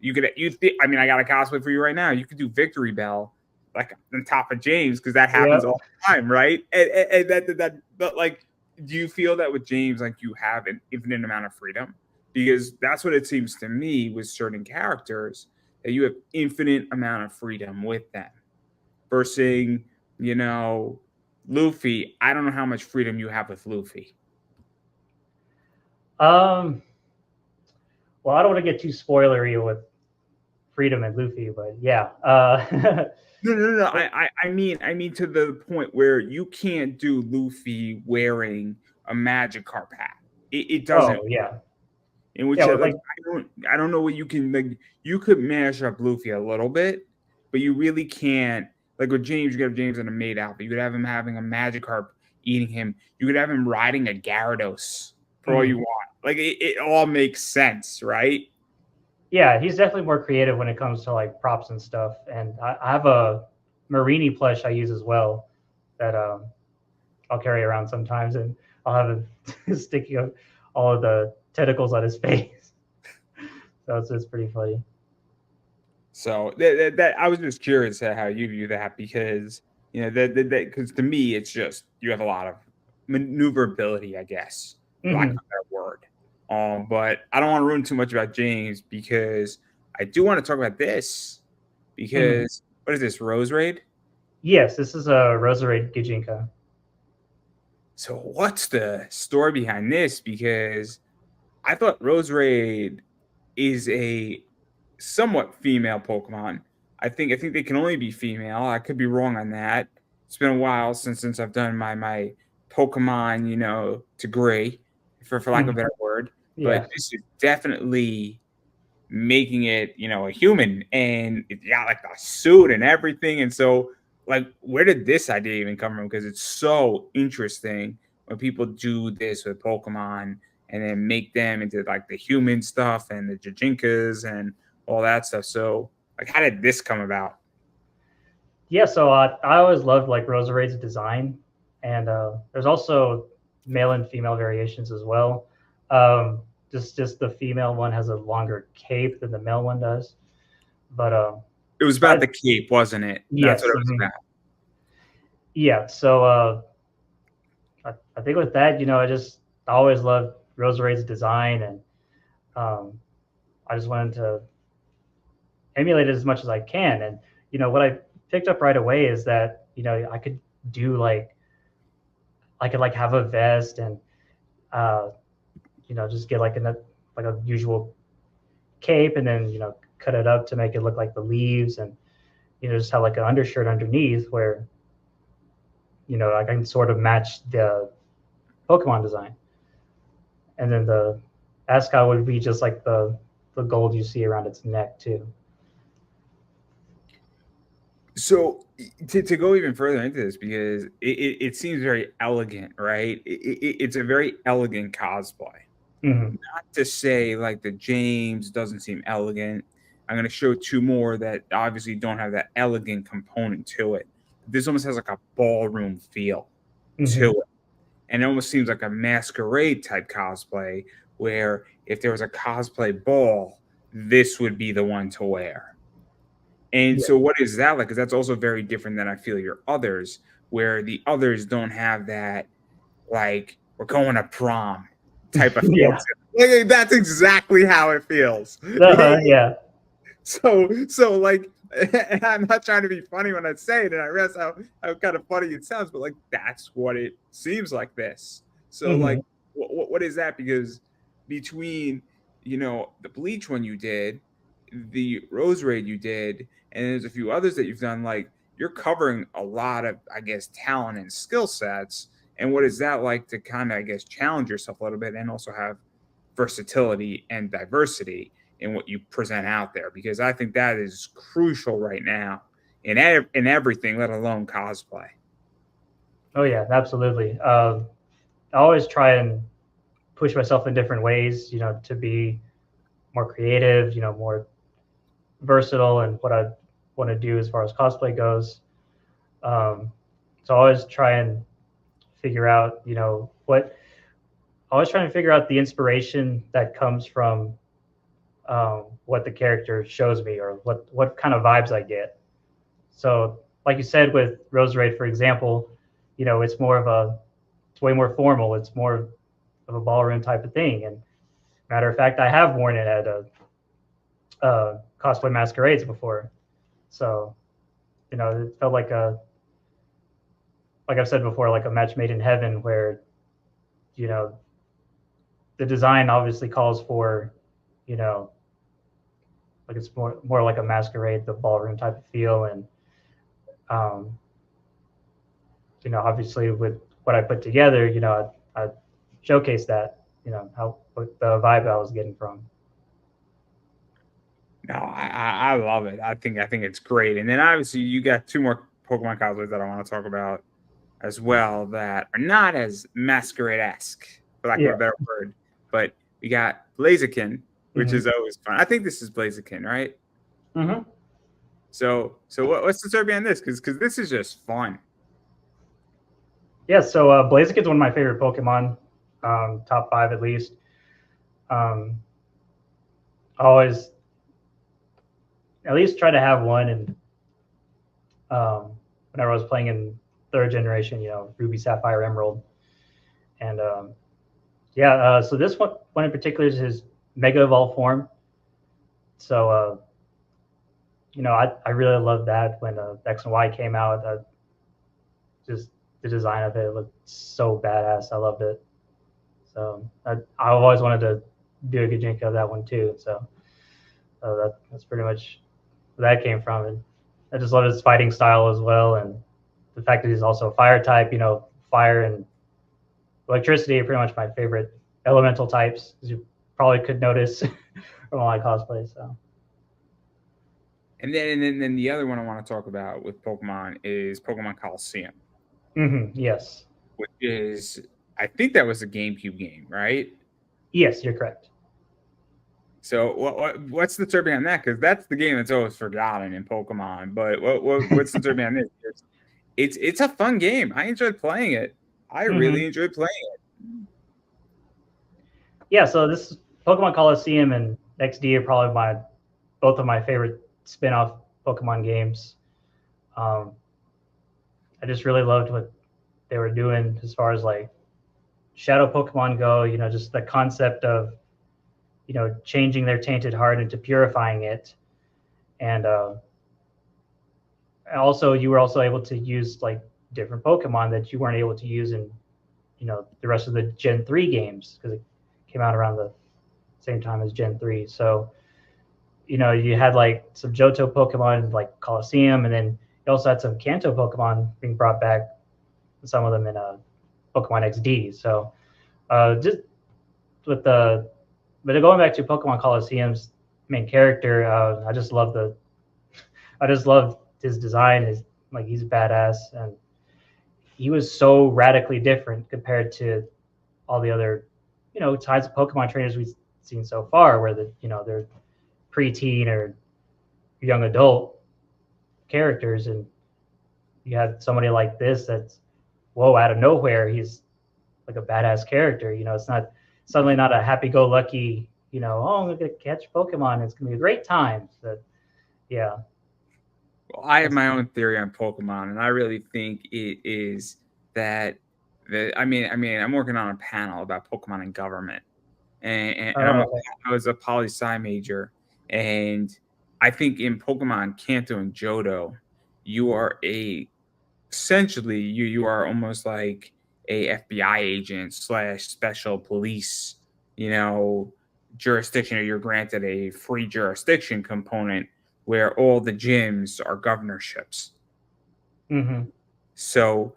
I mean, I got a cosplay for you right now. You could do Victory Bell like on top of James because that happens Yep. all the time, right? And but like, do you feel that with James, like you have an infinite amount of freedom? Because that's what it seems to me with certain characters, that you have infinite amount of freedom with them versus, you know, Luffy. I don't know how much freedom you have with Luffy. Um. Well, I don't want to get too spoilery with Freedom and Luffy, but yeah. No, no, no, no. I mean to the point where you can't do Luffy wearing a Magikarp hat. It doesn't. Oh yeah, In which, yeah. With like, like I don't know what you can, like. You could mash up Luffy a little bit, but you really can't. Like with James, you could have James in a maid outfit. You could have him having a Magikarp eating him. You could have him riding a Gyarados for all mhm. you want. Like it all makes sense, right? Yeah, he's definitely more creative when it comes to like props and stuff. And I have a Marini plush I use as well that I'll carry around sometimes, and I'll have it sticking up all of the tentacles on his face. So it's pretty funny. So that I was just curious at how you view that, because that because to me it's just you have a lot of maneuverability, I guess, for lack of Hmm. a better word. But I don't want to ruin too much about James because I do want to talk about this Hmm. because what is this, Rose Raid? Yes, this is a Roserade Gijinka. So what's the story behind this? Because I thought Rose Raid is a somewhat female Pokemon. I think they can only be female. I could be wrong on that. it's been a while since I've done my Pokemon, degree, for lack of a Mhm. better word. But Yeah. this is definitely making it, a human, and it got like the suit and everything. And so, like, where did this idea even come from? Because it's so interesting when people do this with Pokemon and then make them into like the human stuff and the Jajinkas and all that stuff. So, like, how did this come about? Yeah, so I always loved like Roserade's design, and there's also male and female variations as well. Just the female one has a longer cape than the male one does, but It was about I, the cape, wasn't it? That's what yes, it was about. yeah. So I think with that, I always loved Roserade's design, and um, I just wanted to emulate it as much as I can. And what I picked up right away is that I could do like I could like have a vest and uh, just get like a usual cape, and then cut it up to make it look like the leaves, and just have like an undershirt underneath where I can sort of match the Pokemon design, and then the ascot would be just like the gold you see around its neck too. So to go even further into this, because it seems very elegant, right? It's a very elegant cosplay. Hmm. Not to say like the James doesn't seem elegant. I'm going to show two more that obviously don't have that elegant component to it. This almost has like a ballroom feel to Hmm. it. And it almost seems like a masquerade type cosplay where if there was a cosplay ball, this would be the one to wear. And Yeah. so what is that like? Because that's also very different than I feel your others, where the others don't have that, like, we're going to prom type of feel Yeah. to it. Like, that's exactly how it feels. Yeah. So like, and I'm not trying to be funny when I say it, and I realize how kind of funny it sounds, but like that's what it seems like this. So like, Hmm. what is that? Because between the bleach one you did, the rose raid you did, and there's a few others that you've done, like you're covering a lot of, I guess, talent and skill sets. And what is that like to kind of, I guess, challenge yourself a little bit and also have versatility and diversity in what you present out there? Because I think that is crucial right now in everything, let alone cosplay. Oh yeah, absolutely. I always try and push myself in different ways, to be more creative, more versatile in what I want to do as far as cosplay goes. Um, so I always try and figure out, always trying to figure out the inspiration that comes from what the character shows me, or what kind of vibes I get. So, like you said with Rose Raid, for example, it's way more formal. It's more of a ballroom type of thing. And matter of fact, I have worn it at cosplay masquerades before. So, it felt like I've said before, like a match made in heaven, where you know the design obviously calls for, you know, like it's more like a masquerade, the ballroom type of feel, and um, obviously with what I put together, I showcase that, how what the vibe I was getting from. No, I love it. I think it's great. And then obviously you got two more Pokemon cosplays that I want to talk about as well that are not as masquerade-esque, for lack of Yeah. a better word. But we got Blaziken, which Hmm. is always fun. I think this is Blaziken, right? Hmm. So what's the story behind this? Because this is just fun. Yeah. So Blaziken's one of my favorite Pokemon, top five at least. Um, I always at least try to have one, and whenever I was playing in third generation, Ruby, Sapphire, Emerald, and yeah. So this one in particular is his Mega Evolve form. So I really loved that when X and Y came out. Just the design of it looked so badass. I loved it. So I always wanted to do a Gajinka of that one too. So that's pretty much where that came from. And I just love his fighting style as well. And the fact that he's also a fire type, fire and electricity are pretty much my favorite elemental types, as you probably could notice from all my cosplays. So. And then the other one I want to talk about with Pokemon is Pokemon Coliseum. Yes. Which is, I think that was a GameCube game, right? Yes, you're correct. So what's the story behind that? Because that's the game that's always forgotten in Pokemon. But what's the story behind this? It's a fun game. I enjoyed playing it. I really enjoyed playing it. Yeah, so this Pokemon Coliseum and XD are probably both of my favorite spin-off Pokemon games. I just really loved what they were doing as far as like Shadow Pokemon go, just the concept of, changing their tainted heart into purifying it. And also you were also able to use like different Pokemon that you weren't able to use in, the rest of the Gen 3 games, because it came out around the same time as Gen 3. So, you had like some Johto Pokemon like Coliseum, and then you also had some Kanto Pokemon being brought back, some of them in Pokemon XD. So just with but going back to Pokemon Coliseum's main character, I just loved his design. He's badass, and he was so radically different compared to all the other, types of Pokemon trainers we've seen so far, where they're preteen or young adult characters, and you have somebody like this that's out of nowhere he's like a badass character. It's not suddenly not a happy-go-lucky, I'm gonna catch Pokemon, it's gonna be a great time. But yeah. Well, I have my own theory on Pokemon, and I really think it is that I'm working on a panel about Pokemon and government, and I was a poli-sci major, and I think in Pokemon Kanto and Johto, you are essentially you are almost like a FBI agent / special police, jurisdiction, or you're granted a free jurisdiction component where all the gyms are governorships. So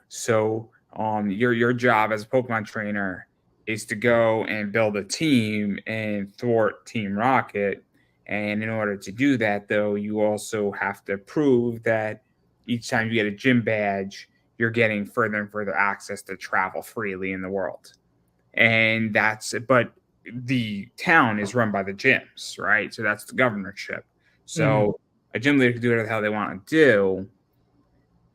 your job as a Pokemon trainer is to go and build a team and thwart Team Rocket. And in order to do that, though, you also have to prove that each time you get a gym badge, you're getting further and further access to travel freely in the world. And but the town is run by the gyms, right? So that's the governorship. So a gym leader can do whatever the hell they want to do,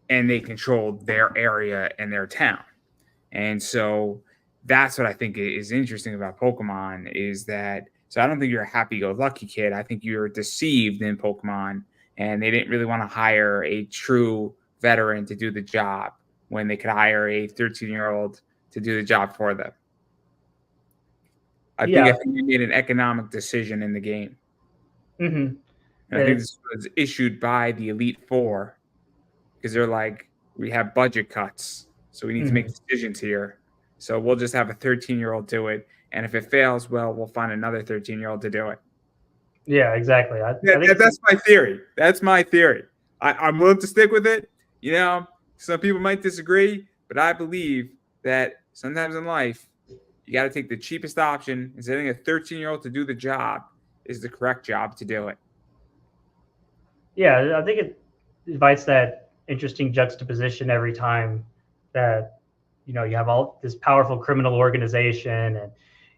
and they control their area and their town. And so that's what I think is interesting about Pokemon is that, so I don't think you're a happy-go-lucky kid. I think you're deceived in Pokemon, and they didn't really want to hire a true veteran to do the job when they could hire a 13-year-old to do the job for them. I think they made an economic decision in the game. And I think this was issued by the Elite Four, because they're like, we have budget cuts, so we need to make decisions here. So we'll just have a 13-year-old do it, and if it fails, well, we'll find another 13-year-old to do it. Yeah, exactly. I think that's my theory. That's my theory. I'm willing to stick with it. Some people might disagree, but I believe that sometimes in life, you got to take the cheapest option, and sending a 13-year-old to do the job is the correct job to do it. Yeah, I think it invites that interesting juxtaposition every time that, you have all this powerful criminal organization, and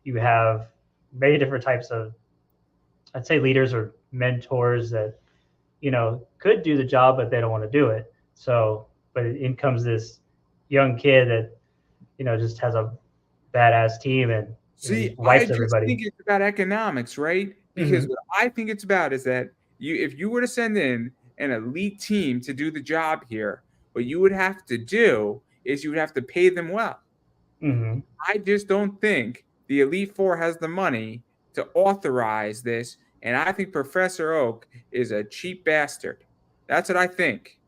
you have many different types of, I'd say, leaders or mentors that, could do the job, but they don't want to do it. So, but in comes this young kid that, just has a badass team and wipes everybody. I think it's about economics, right? Because what I think it's about is that if you were to send in an elite team to do the job here, what you would have to do is you would have to pay them well. I just don't think the Elite Four has the money to authorize this, and I think Professor Oak is a cheap bastard. That's what I think.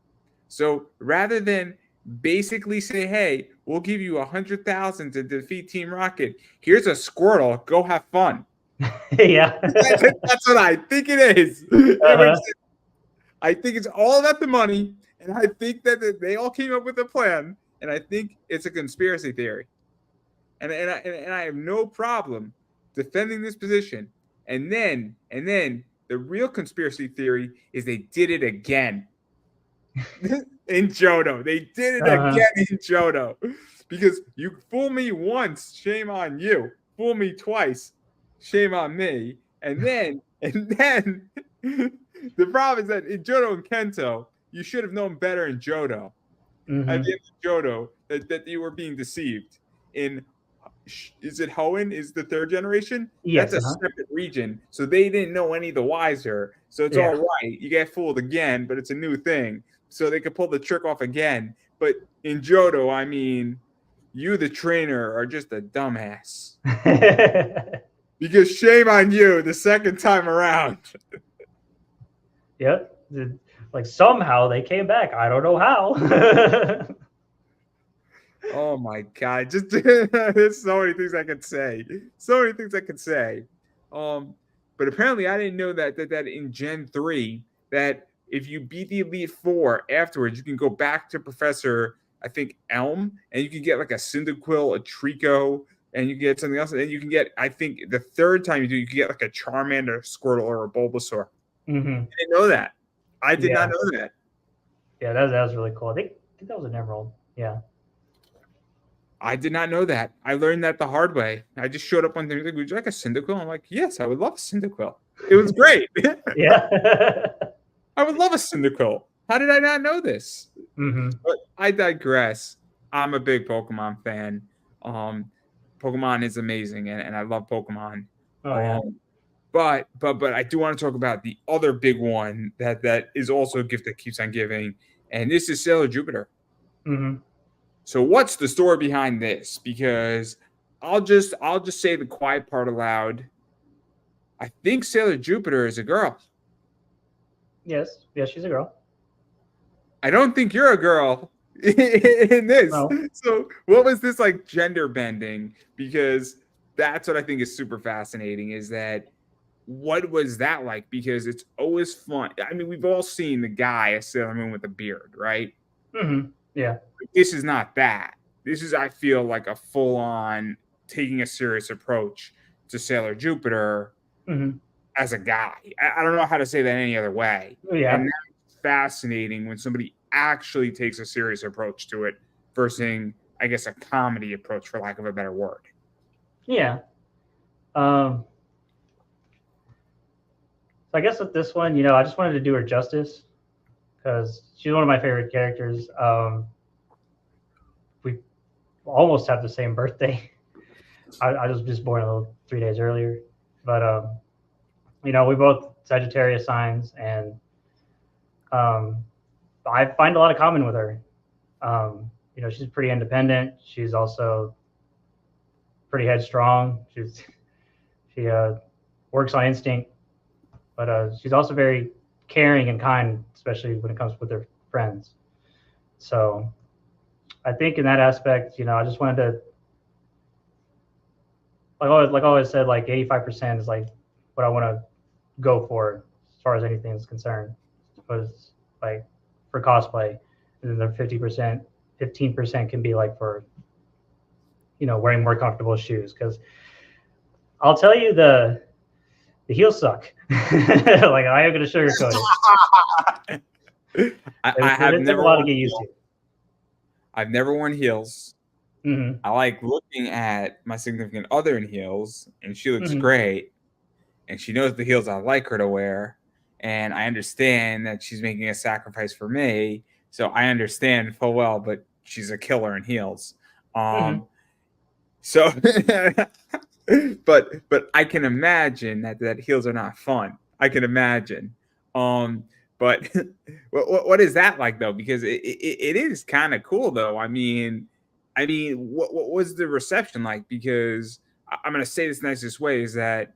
So rather than basically say, hey, we'll give you $100,000 to defeat Team Rocket, here's a Squirtle, go have fun. Yeah. That's what I think it is. I think it's all about the money, And I think that they all came up with a plan, and I think it's a conspiracy theory. And I have no problem defending this position. And then the real conspiracy theory is they did it again in Johto. They did it Uh-huh. again in Johto. Because you fool me once, shame on you. Fool me twice, shame on me. And then the problem is that in Johto and Kento, you should have known better in Johto. At Mm-hmm. the end of Johto, that you were being deceived. In is it Hoenn is the third generation? That's Yes. a Uh-huh. separate region. So they didn't know any the wiser. So it's Yeah. all right. You get fooled again, but it's a new thing. So they could pull the trick off again. But in Johto, I mean, you, the trainer, are just a dumbass. Because shame on you the second time around. Yep. Like somehow they came back. I don't know how. Oh my god! Just there's so many things I could say. So many things I could say. But apparently I didn't know that in Gen 3 that if you beat the Elite Four afterwards, you can go back to Professor I think Elm and you can get like a Cyndaquil, a Trico, and you can get something else. And then you can get I think the third time you do you can get like a Charmander, Squirtle, or a Bulbasaur. Mm-hmm. I didn't know that. I did Yeah. not know that. Yeah, that was really cool. I think that was an emerald. Yeah. I did not know that. I learned that the hard way. I just showed up one day like, would you like a Cyndaquil? I'm like, yes, I would love a Cyndaquil. It was great. Yeah. I would love a Cyndaquil. How did I not know this? Mm-hmm. But I digress. I'm a big Pokemon fan. Um, Pokemon is amazing, and I love Pokemon. Oh yeah. But I do want to talk about the other big one that is also a gift that keeps on giving, and this is Sailor Jupiter. Mm-hmm. So what's the story behind this? Because I'll just say the quiet part aloud. I think Sailor Jupiter is a girl. Yes. Yes, she's a girl. I don't think you're a girl in this. No. So what was this like gender bending? Because that's what I think is super fascinating is that what was that like? Because it's always fun. I mean, we've all seen the guy, a Sailormoon with a beard, right? Mm-hmm. Yeah. This is not that. This is, I feel, like a full on taking a serious approach to Sailor Jupiter Mm-hmm. as a guy. I don't know how to say that any other way. Yeah. And that's fascinating when somebody actually takes a serious approach to it versus, I guess, a comedy approach, for lack of a better word. Yeah. So I guess with this one, I just wanted to do her justice because she's one of my favorite characters. We almost have the same birthday. I was just born a little 3 days earlier, but we both Sagittarius signs, and I find a lot of common with her. She's pretty independent. She's also pretty headstrong. She works on instinct, but she's also very caring and kind, especially when it comes with her friends. So I think in that aspect, I just wanted to, like I always said, like 85% is like what I want to go for as far as anything is concerned. Was like for cosplay, and then the 50%, 15% can be like for wearing more comfortable shoes. Because I'll tell you, the heels suck. Like I am gonna sugarcoat it. I have it's never a lot to get used to. I've never worn heels. Mm-hmm. I like looking at my significant other in heels, and she looks Mm-hmm. great, and she knows the heels I like her to wear, and I understand that she's making a sacrifice for me, so I understand full well, but she's a killer in heels. Mm-hmm. So, but I can imagine that heels are not fun. I can imagine. But what is that like though? Because it is kind of cool though. What was the reception like? Because I'm gonna say this nicest way is that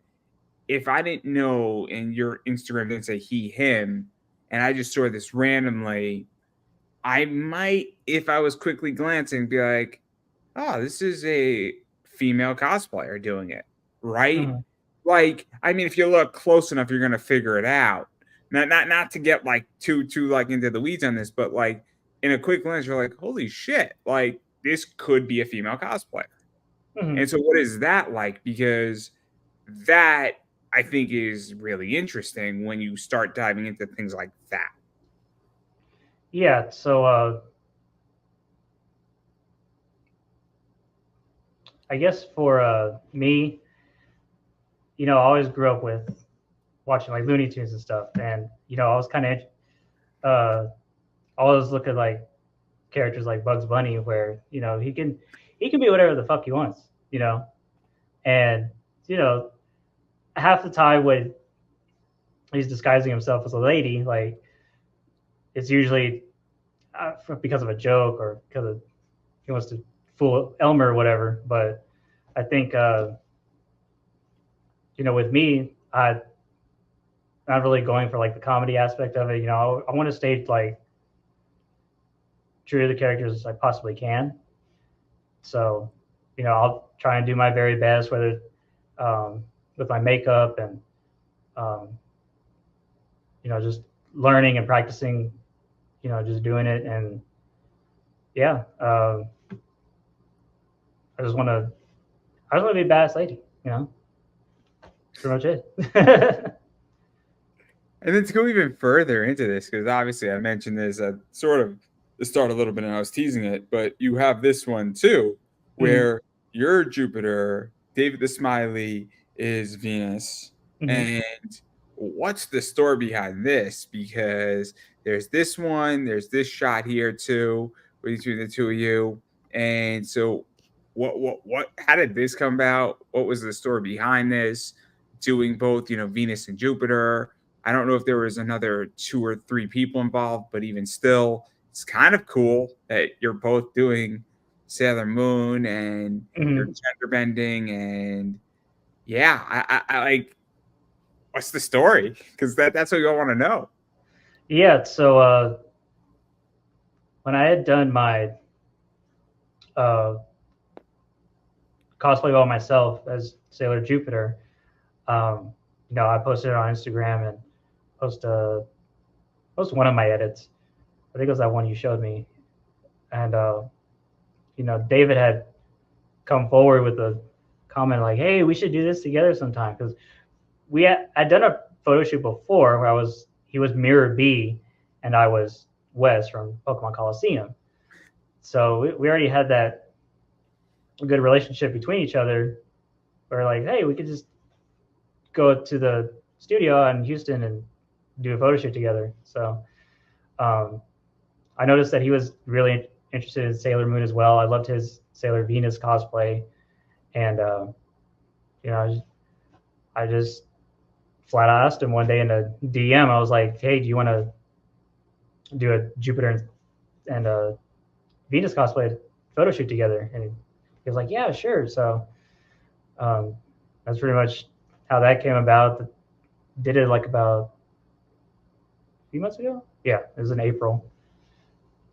if I didn't know and your Instagram didn't say he him, and I just saw this randomly, I might, if I was quickly glancing, be like, oh, this is a female cosplayer doing it, right? Mm-hmm. Like, I mean, if you look close enough, you're gonna figure it out. not to get like too like into the weeds on this, but like in a quick glance, you're like, holy shit, like this could be a female cosplayer. And Mhm. so, what is that like? Because that I think is really interesting when you start diving into things like that. Yeah. So I guess for me, I always grew up with watching like Looney Tunes and stuff, and I was kind of always look at like characters like Bugs Bunny, where he can be whatever the fuck he wants, and you know half the time when he's disguising himself as a lady, like it's usually because of a joke or because he wants to fool Elmer or whatever. But I think with me, I not really going for like the comedy aspect of it. I want to stay like true to the characters as I possibly can. So, I'll try and do my very best, whether with my makeup and um, just learning and practicing, just doing it. And yeah, I just want to, I just want to be a badass lady. That's pretty much it. And then to go even further into this, because obviously I mentioned this at sort of the start a little bit and I was teasing it, but you have this one too, Mm-hmm. where you're Jupiter, David the Smiley is Venus. Mm-hmm. And what's the story behind this? Because there's this one, there's this shot here too, between the two of you. And so how did this come about? What was the story behind this? Doing both, Venus and Jupiter. I don't know if there was another two or three people involved, but even still, it's kind of cool that you're both doing Sailor Moon and you're Mm-hmm. gender bending. And yeah, I like, what's the story? Because that's what you all want to know. Yeah. So when I had done my uh, cosplay by myself as Sailor Jupiter, um, I posted it on Instagram and post post one of my edits. I think it was that one you showed me, and David had come forward with a comment like, "Hey, we should do this together sometime," because I'd done a photo shoot before where he was Mirror B, and I was Wes from Pokemon Coliseum. So we already had that good relationship between each other. We're like, hey, we could just go to the studio in Houston and do a photo shoot together. So um, I noticed that he was really interested in Sailor Moon as well. I loved his Sailor Venus cosplay, and you know, I just flat asked him one day in a DM. I was like, "Hey, do you want to do a Jupiter and a Venus cosplay photo shoot together?" And he was like, "Yeah, sure." So um, that's pretty much how that came about. Did it like about a few months ago. Yeah, it was in April,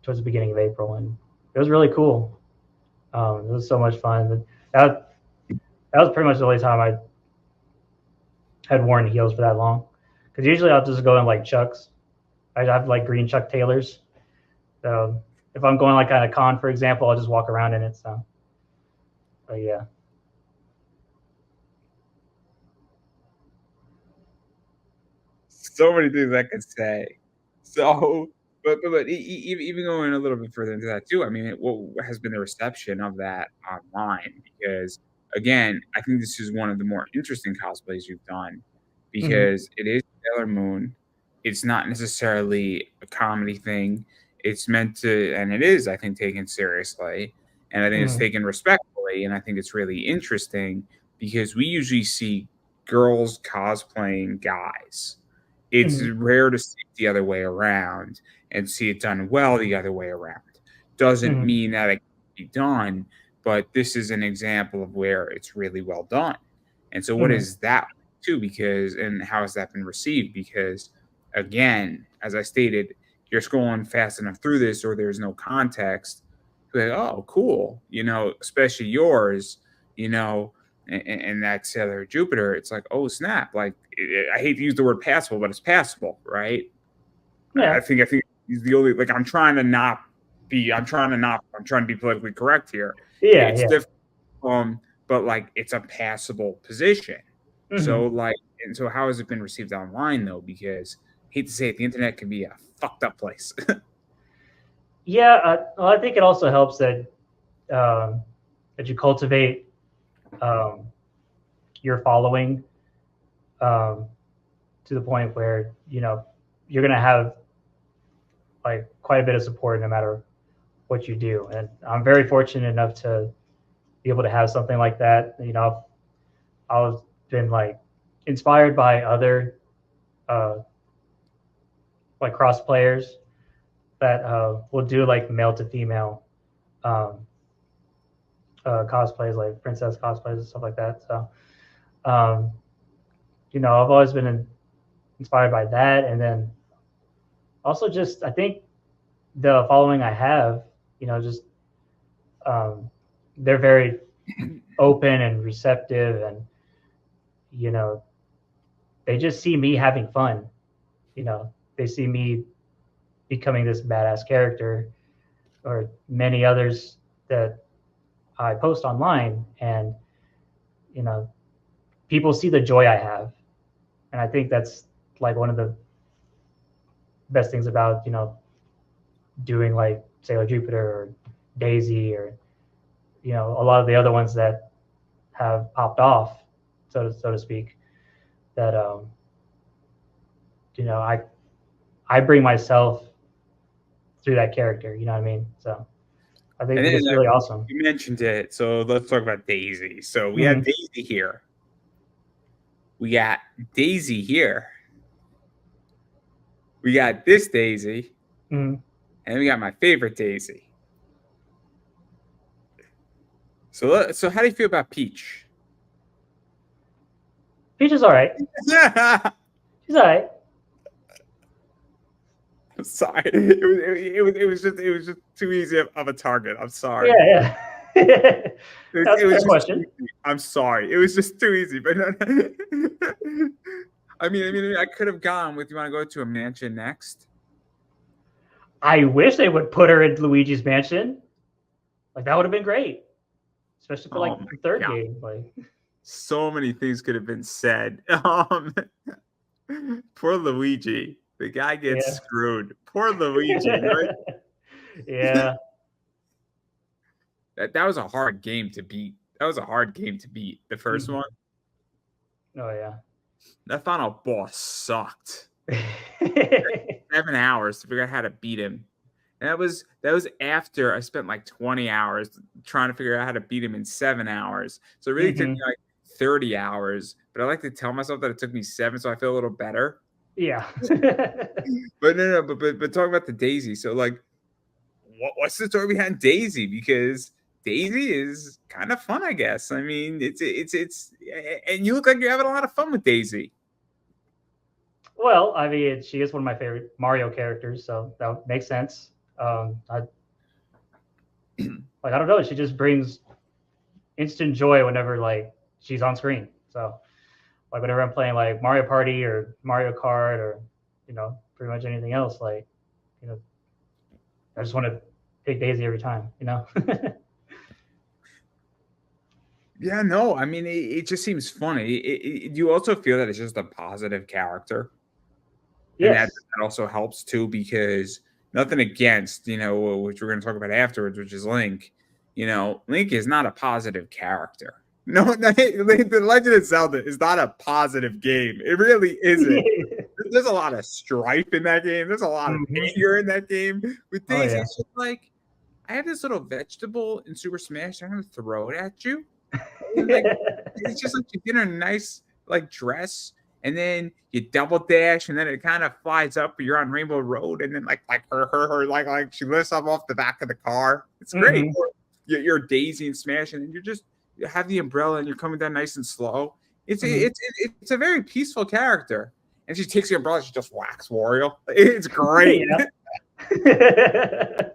towards the beginning of April, and it was really cool. It was so much fun. That was pretty much the only time I had worn heels for that long. Because usually I'll just go in like Chucks. I have like green Chuck Taylors. So if I'm going like on a con, for example, I'll just walk around in it. So, but yeah. So many things I could say. So, but even going a little bit further into that too. I mean, what has been the reception of that online? Because again, I think this is one of the more interesting cosplays you've done Mm-hmm. because it is Sailor Moon. It's not necessarily a comedy thing. It's meant to, and it is, I think, taken seriously, and I think it's Mm-hmm. taken respectfully, and I think it's really interesting because we usually see girls cosplaying guys. It's Mm-hmm. rare to see it the other way around and see it done well the other way around. Doesn't Mm-hmm. mean that it can be done, but this is an example of where it's really well done. And so what Mm-hmm. is that like too? Because and how has that been received? Because again, as I stated, you're scrolling fast enough through this or there's no context. Like, oh, cool. Especially yours, you know, and that Sailor Jupiter, it's like, oh snap! Like I hate to use the word passable, but it's passable, right? Yeah. I think he's the only like I'm trying to not be I'm trying to be politically correct here. Yeah. It's Yeah. different, but like it's a passable position. Hmm. So like, and so how has it been received online though? Because I hate to say it, the internet can be a fucked up place. Yeah. Well, I think it also helps that that you cultivate um, your following to the point where you're gonna have like quite a bit of support no matter what you do. And I'm very fortunate enough to be able to have something like that. I've been like inspired by other uh, like cross players that will do like male to female um, cosplays, like princess cosplays and stuff like that. So, um, I've always been inspired by that, and then also just I think the following I have, just um, they're very open and receptive, and you know, they just see me having fun. They see me becoming this badass character, or many others that I post online, and you know, people see the joy I have, and I think that's like one of the best things about doing like Sailor Jupiter or Daisy, or a lot of the other ones that have popped off, so to speak. That I bring myself through that character. You know what I mean? So I think And then it's really awesome. you mentioned it, so let's talk about Daisy. So we have Mhm. Daisy here. We got Daisy here. We got this Daisy, Mhm. and we got my favorite Daisy. So how do you feel about Peach? Peach is all right. I'm She's all right. sorry. It was just too easy of a target. I'm sorry. Yeah, yeah. That's It a was fair just too question. easy. I'm sorry. It was just too easy. But I could have gone with. You want to go to a mansion next? I wish they would put her in Luigi's Mansion. Like that would have been great, especially for Oh like my the third god. game. Like, So many things could have been said. Poor Luigi. The guy gets yeah, screwed. Poor Luigi, right? yeah. That was a hard game to beat. That was a hard game to beat. The first Mhm. one. Oh yeah. That final boss sucked. 7 hours to figure out how to beat him. And that was after I spent like 20 hours trying to figure out how to beat him in 7 hours. So it really took me Hmm. like 30 hours. But I like to tell myself that it took me 7, so I feel a little better. Yeah. But no, but talk about the Daisy. So like, what's the story behind Daisy? Because Daisy is kind of fun, I guess. I mean, it's, and you look like you're having a lot of fun with Daisy. Well, I mean, she is one of my favorite Mario characters, so that makes sense. I like I don't know, she just brings instant joy whenever like she's on screen. So like whenever I'm playing like Mario Party or Mario Kart or pretty much anything else, like you know I just want to pick Daisy every time. Yeah, no, I mean, it just seems funny. You also feel that it's just a positive character, and that Yes. that also helps too because nothing against, which we're going to talk about afterwards, which is Link. Link is not a positive character. No, the Legend of Zelda is not a positive game. It really isn't. There's a lot of strife in that game. There's a lot of Hmm. anger in that game. With Oh Daisy, yeah. it's just like I have this little vegetable in Super Smash. I'm going to throw it at you. And like it's just like she did a nice like dress, and then you double dash, and then it kind of flies up. You're on Rainbow Road, and then like her like she lifts up off the back of the car. It's great. Hmm. Or you're Daisy and Smash, and then you have the umbrella, and you're coming down nice and slow. It's Hmm. it's it's a very peaceful character, and she takes the umbrella, she just whacks Wario. It's great. Yeah.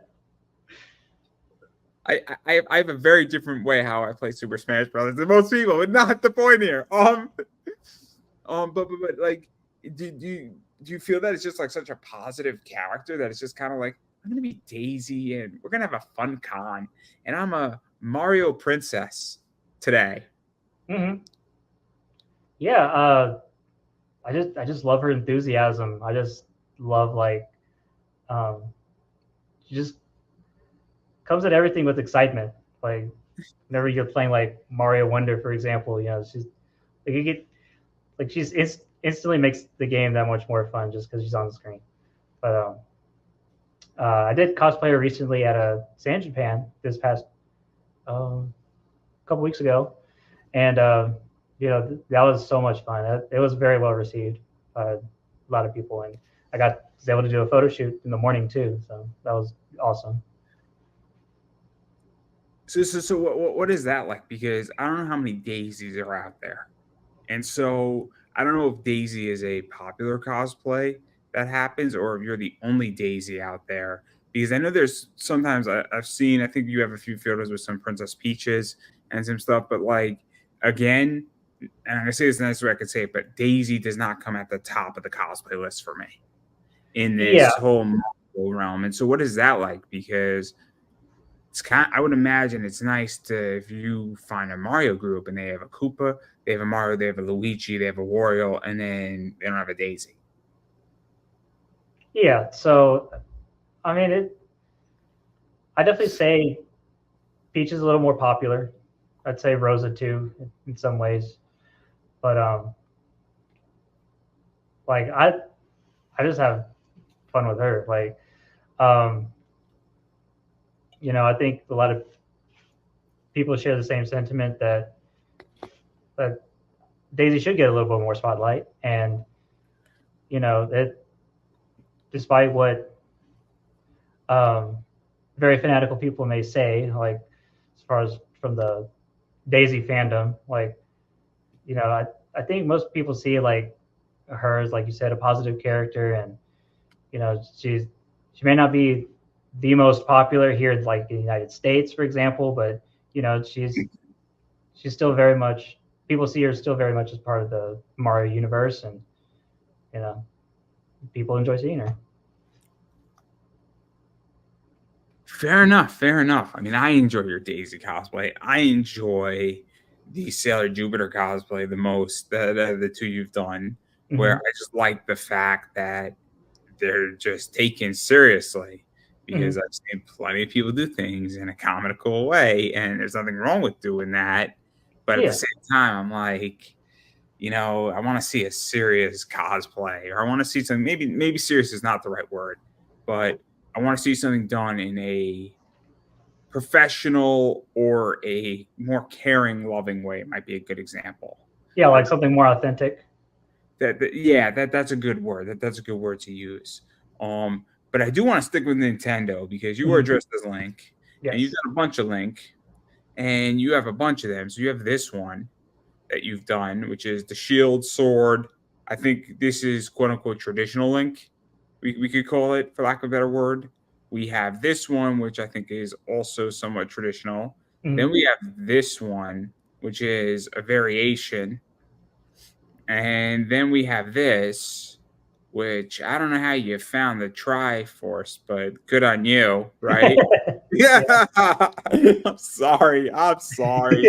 I have a very different way how I play Super Smash Brothers than most people, but not the point here. But like, do you feel that it's just like such a positive character that it's just kind of like I'm gonna be Daisy and we're gonna have a fun con, and I'm a Mario princess today. Hmm. Yeah, I just love her enthusiasm. I just love like um, she just comes at everything with excitement. Like whenever you're playing like Mario Wonder, for example, she's like you get like instantly makes the game that much more fun just because she's on the screen. But I did cosplayer recently at a San Japan this past couple weeks ago, and that was so much fun. It was very well received by a lot of people, and was able to do a photo shoot in the morning too, so that was awesome. So what is that like? Because I don't know how many daisies are out there. And so I don't know if Daisy is a popular cosplay that happens or if you're the only Daisy out there. Because I know there's sometimes I've seen, I think you have a few photos with some Princess Peaches and some stuff, but like, again, and I'm going to say this the nicest way I could say it, but Daisy does not come at the top of the cosplay list for me in Yeah, this whole Marvel realm. And so what is that like? Because it's kind I would imagine it's nice to if you find a Mario group and they have a Koopa, they have a Mario, they have a Luigi, they have a Wario, and then they don't have a Daisy. yeah. So I mean, I definitely say Peach is a little more popular. I'd say Rosa too in some ways, but like I just have fun with her. Like um, I think a lot of people share the same sentiment that Daisy should get a little bit more spotlight, and that despite what very fanatical people may say, like as far as from the Daisy fandom, like I think most people see like her as, like you said, a positive character, and she may not be the most popular here, like in the United States, for example, but she's still very much people see her still very much as part of the Mario universe, and you know people enjoy seeing her. Fair enough, fair enough. I mean, I enjoy your Daisy cosplay. I enjoy the Sailor Jupiter cosplay the most, the two you've done, where Hmm. I just like the fact that they're just taken seriously because Hmm. I've seen plenty of people do things in a comical way, and there's nothing wrong with doing that. But at the Yeah, same time, I'm like, I want to see a serious cosplay, or I want to see something. Maybe serious is not the right word, but I want to see something done in a professional or a more caring, loving way. It might be a good example. yeah, Uh, like something more authentic. yeah, that's a good word. That's a good word to use. But I do want to stick with Nintendo because you were Hmm. dressed as Link, and you've Yes. done a bunch of Link, and you have a bunch of them. So you have this one that you've done, which is the shield sword. I think this is quote unquote traditional Link. We could call it, for lack of a better word. We have this one, which I think is also somewhat traditional. Then Hmm. we have this one, which is a variation, and then we have this, which I don't know how you found the Triforce, but good on you, right? Yeah. Yeah. I'm sorry. I'm sorry.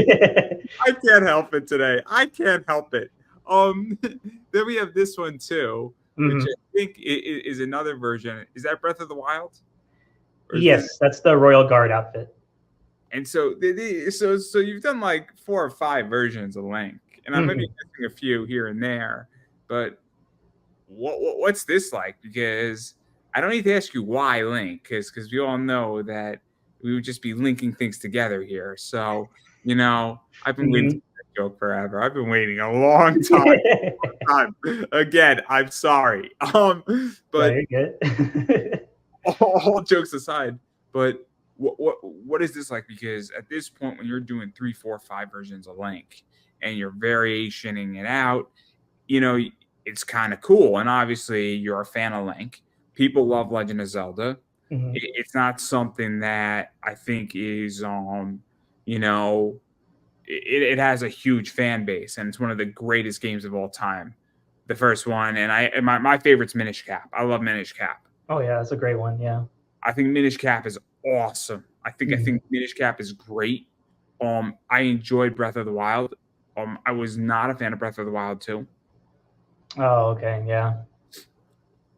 I can't help it today. I can't help it. Then we have this one too, which I Hmm. think is another version. Is that Breath of the Wild, or is this? Yes, that's the Royal Guard outfit. And so, so you've done like 4 or 5 versions of Link, and I might be Hmm. missing a few here and there, but what's this like? Because I don't need to ask you why Link, because we all know that we would just be linking things together here. So I've been waiting for Hmm. that joke forever. I've been waiting a long time. Time. Again, I'm sorry. No, But you're good. all jokes aside, but what is this like? Because at this point, when you're doing 3, 4, 5 versions of Link and you're variationing it out, you know, it's kind of cool. And obviously, you're a fan of Link. People love Legend of Zelda. Hmm. It's not something that I think is, you know, it has a huge fan base, and it's one of the greatest games of all time. The first one, and my favorite's Minish Cap. I love Minish Cap. Oh yeah, that's a great one. Yeah. I think Minish Cap is awesome. I Hmm. think Minish Cap is great. I enjoyed Breath of the Wild. I was not a fan of Breath of the Wild 2. Oh, okay. Yeah.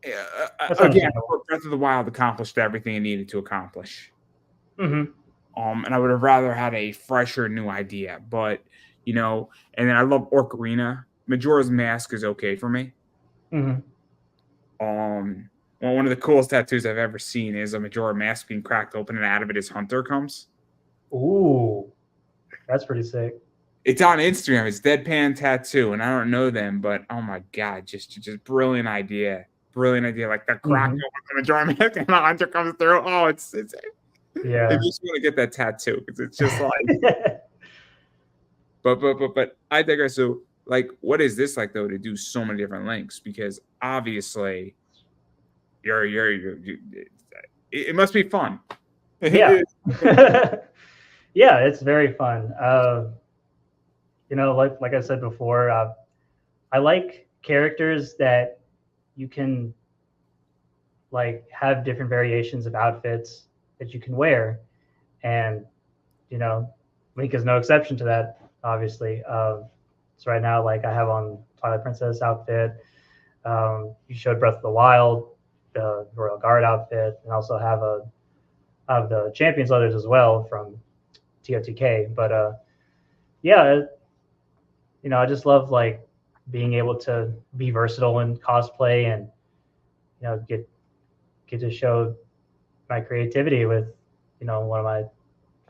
Yeah, That's again, understandable. Breath of the Wild accomplished everything it needed to accomplish. Hmm. And I would have rather had a fresher new idea, but and then I love Ocarina. Majora's Mask is okay for me. Hmm. Well, one of the coolest tattoos I've ever seen is a Majora Mask being cracked open, and out of it his hunter comes. Ooh, that's pretty sick. It's on Instagram. It's Deadpan Tattoo, and I don't know them, but oh my god, just brilliant idea, brilliant idea. Like the crack Hmm. open the Majora Mask, and the hunter comes through. Oh, it Yeah. makes me want to get that tattoo because it's just like. But I digress. So, like, what is this like though to do so many different links? Because obviously, it must be fun. Yeah. Yeah, it's very fun. Like I said before, I like characters that you can like have different variations of outfits that you can wear, and you know, Link is no exception to that. Obviously, so right now, like I have on Twilight Princess outfit. You showed Breath of the Wild, the Royal Guard outfit, and also have the Champions leathers as well from TOTK. But yeah, I just love like being able to be versatile in cosplay and get to show my creativity with one of my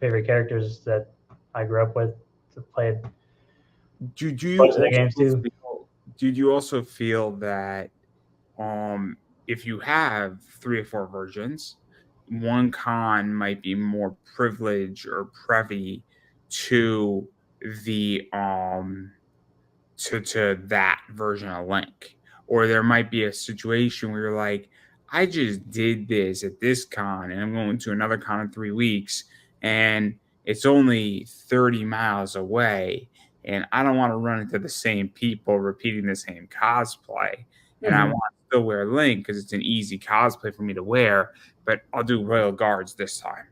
favorite characters that I grew up with to play Do you most of the also games too. feel? Did you also feel that um, if you have 3 or 4 versions, one con might be more privileged or privy to the to that version of Link. Or there might be a situation where you're like, I just did this at this con and I'm going to another con in 3 weeks and it's only 30 miles away and I don't want to run into the same people repeating the same cosplay. And I want Hmm. to still wear Link because it's an easy cosplay for me to wear, but I'll do Royal Guards this time.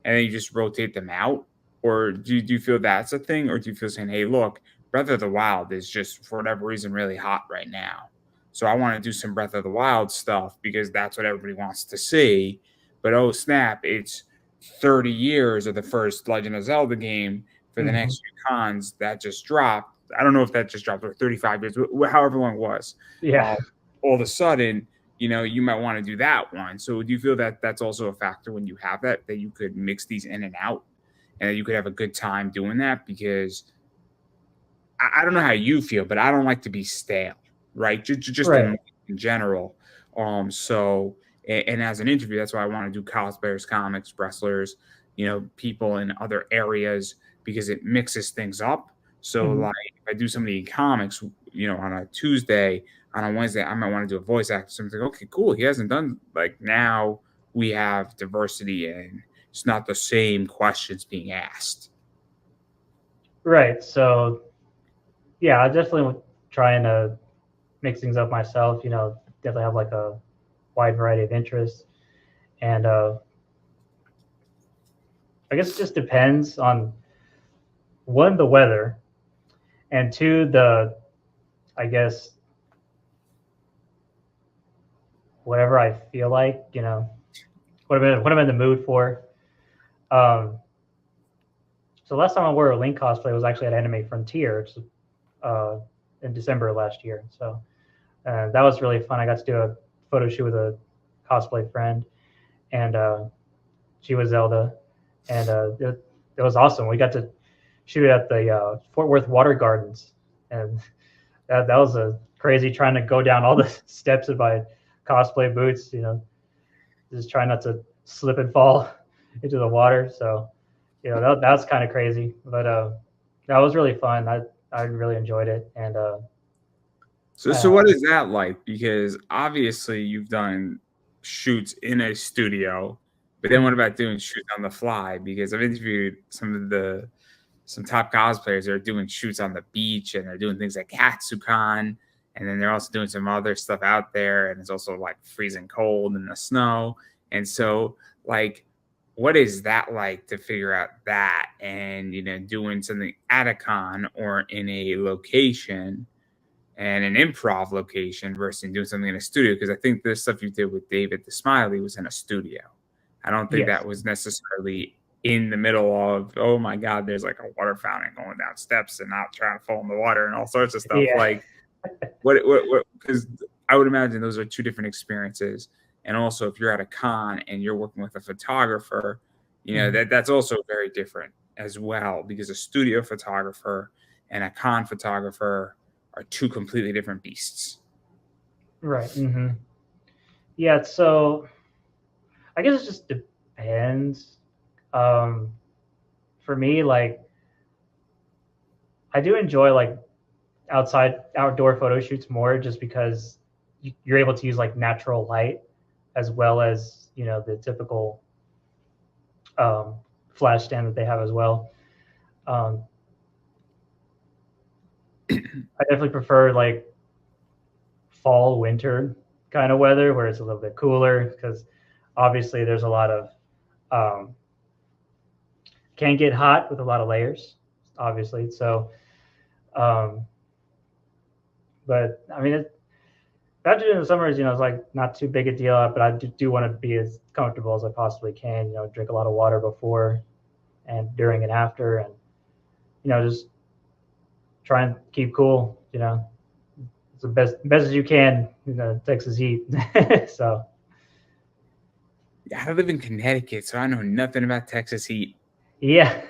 And then you just rotate them out? Or do you feel that's a thing? Or do you feel saying, hey, look, Breath of the Wild is just for whatever reason really hot right now. So I want to do some Breath of the Wild stuff because that's what everybody wants to see. But oh snap, it's 30 years of the first Legend of Zelda game for the Hmm. next few cons that just dropped. I don't know if that just dropped or 35 years, however long it was. Yeah. Uh, all of a sudden, you might want to do that one. So do you feel that that's also a factor when you have that you could mix these in and out and that you could have a good time doing that? Because I don't know how you feel, but I don't like to be stale, right? Just Right. in general. So and as an interview, that's why I want to do cosplayers, comics, wrestlers, people in other areas because it mixes things up. So Hmm. like if I do somebody in comics, on a Tuesday, on a Wednesday, I might want to do a voice actor. So I'm like, okay, cool. He hasn't done like now we have diversity and it's not the same questions being asked. Right. So yeah, I definitely trying to mix things up myself. Definitely have like a wide variety of interests, and I guess it just depends on one, the weather, and two, the I guess whatever I feel like, what I'm in the mood for. Um, so last time I wore a Link cosplay was actually at Anime Frontier, uh, in December of last year. So that was really fun. I got to do a photo shoot with a cosplay friend, and she was Zelda, and it was awesome. We got to shoot at the Fort Worth Water Gardens, and that was a crazy trying to go down all the steps in my cosplay boots. Just trying not to slip and fall into the water. So that's kind of crazy, but that was really fun. I really enjoyed it, and So uh, what is that like? Because obviously you've done shoots in a studio, but then what about doing shoots on the fly? Because I've interviewed some top cosplayers that are doing shoots on the beach, and they're doing things like Katsucon, and then they're also doing some other stuff out there, and it's also like freezing cold in the snow. And so, like, what is that like to figure out that, and doing something at a con or in a location and an improv location versus doing something in a studio? Because I think the stuff you did with David the Smiley was in a studio. I don't think Yes. that was necessarily in the middle of, oh my God, there's like a water fountain going down steps and not trying to fall in the water and all sorts of stuff. Yeah. Like, what, because I would imagine those are two different experiences. And also, if you're at a con and you're working with a photographer, that's also very different as well, because a studio photographer and a con photographer are two completely different beasts. Right. Mm-hmm. Yeah. So I guess it just depends. For me, like, I do enjoy like outdoor photo shoots more, just because you're able to use like natural light as well as the typical flash stand that they have as well. I definitely prefer like fall, winter kind of weather where it's a little bit cooler, because obviously there's a lot of can get hot with a lot of layers, obviously. So, but I mean, that in the summers, it's like not too big a deal, but I do want to be as comfortable as I possibly can. Drink a lot of water before and during and after, and just try and keep cool. It's the best as you can in the Texas heat. So Yeah, I live in Connecticut, so I know nothing about Texas heat. yeah.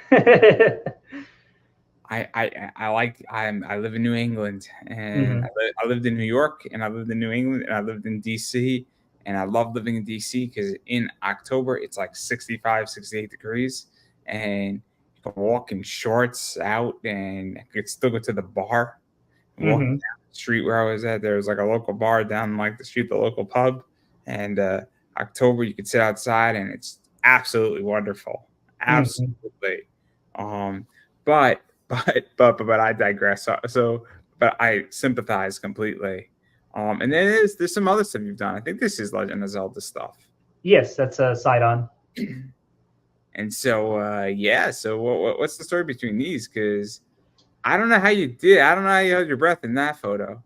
I live in New England, and I lived in New York, and I lived in New England, and I lived in DC, and I love living in DC because in October it's like 65, 68 degrees, and you can walk in shorts out, and I could still go to the bar. Walking down the street where I was at, there was like a local bar down like the street, the local pub, and October you could sit outside, and it's absolutely wonderful, absolutely. But but I digress. But I sympathize completely. And then there's some other stuff you've done. I think this is Legend of Zelda stuff. Yes, that's a side on. And so yeah. So what's the story between these? Because I don't know how you did. I don't know how you held your breath in that photo.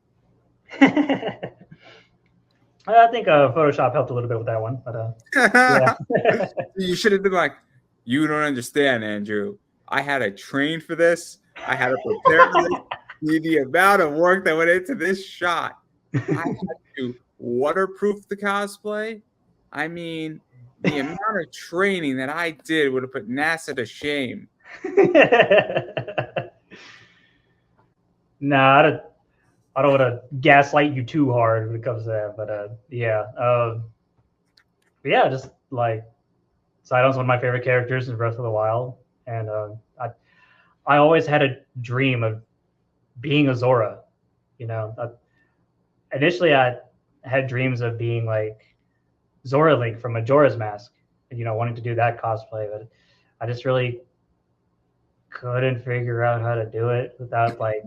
I think Photoshop helped a little bit with that one, but yeah. You should have been like, you don't understand, Andrew. I had to train for this. I had to prepare for this. The amount of work that went into this shot. I had to waterproof the cosplay. I mean, the amount of training that I did would have put NASA to shame. Nah, I don't want to gaslight you too hard when it comes to that, but yeah. Yeah, just like Sidon's one of my favorite characters in Breath of the Wild, and I always had a dream of being a Zora. Initially I had dreams of being like Zora Link from Majora's Mask, and wanting to do that cosplay, but I just really couldn't figure out how to do it without like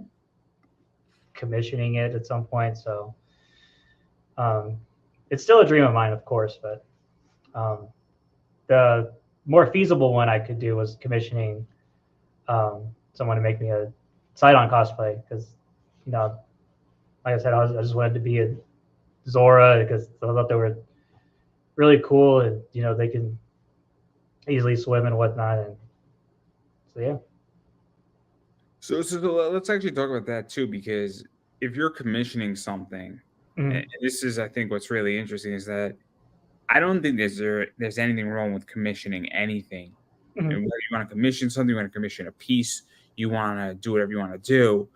commissioning it at some point. So it's still a dream of mine, of course, but the more feasible one I could do was commissioning someone to make me a Sidon cosplay, because like I said, I just wanted to be a Zora because I thought they were really cool, and they can easily swim and whatnot, and so yeah. So let's actually talk about that too, because if you're commissioning something, and this is, I think, what's really interesting is that I don't think there's anything wrong with commissioning anything. And whether you want to commission something, you want to commission a piece, you want to do whatever you want to do.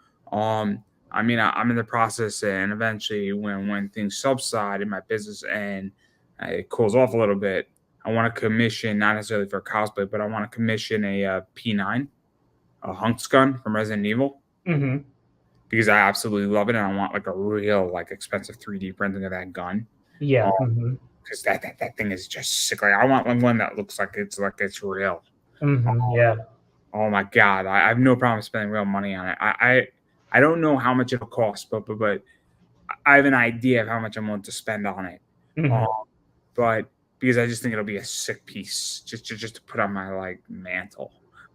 I mean, I'm in the process, and eventually, when things subside in my business and it cools off a little bit, I want to commission, not necessarily for cosplay, but I want to commission a P9, a Hunks gun from Resident Evil, because I absolutely love it, and I want like a real like expensive 3D printing of that gun. Yeah. because that thing is just sick. Like I want one that looks like it's real. Yeah. Oh my god, I have no problem spending real money on it. I don't know how much it'll cost, but I have an idea of how much I'm willing to spend on it. Um, Hmm. but because I just think it'll be a sick piece just to put on my like mantle.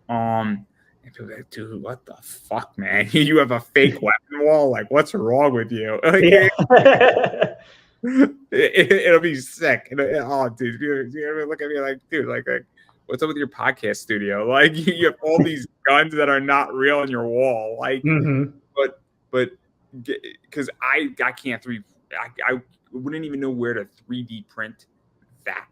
And people are like, dude, what the fuck, man? You have a fake weapon wall? Like, what's wrong with you? Yeah. It'll be sick. Oh, dude, you ever look at me like, dude, like, what's up with your podcast studio? Like, you have all these guns that are not real on your wall. Like, Hmm. but because I can't I wouldn't even know where to 3D print that.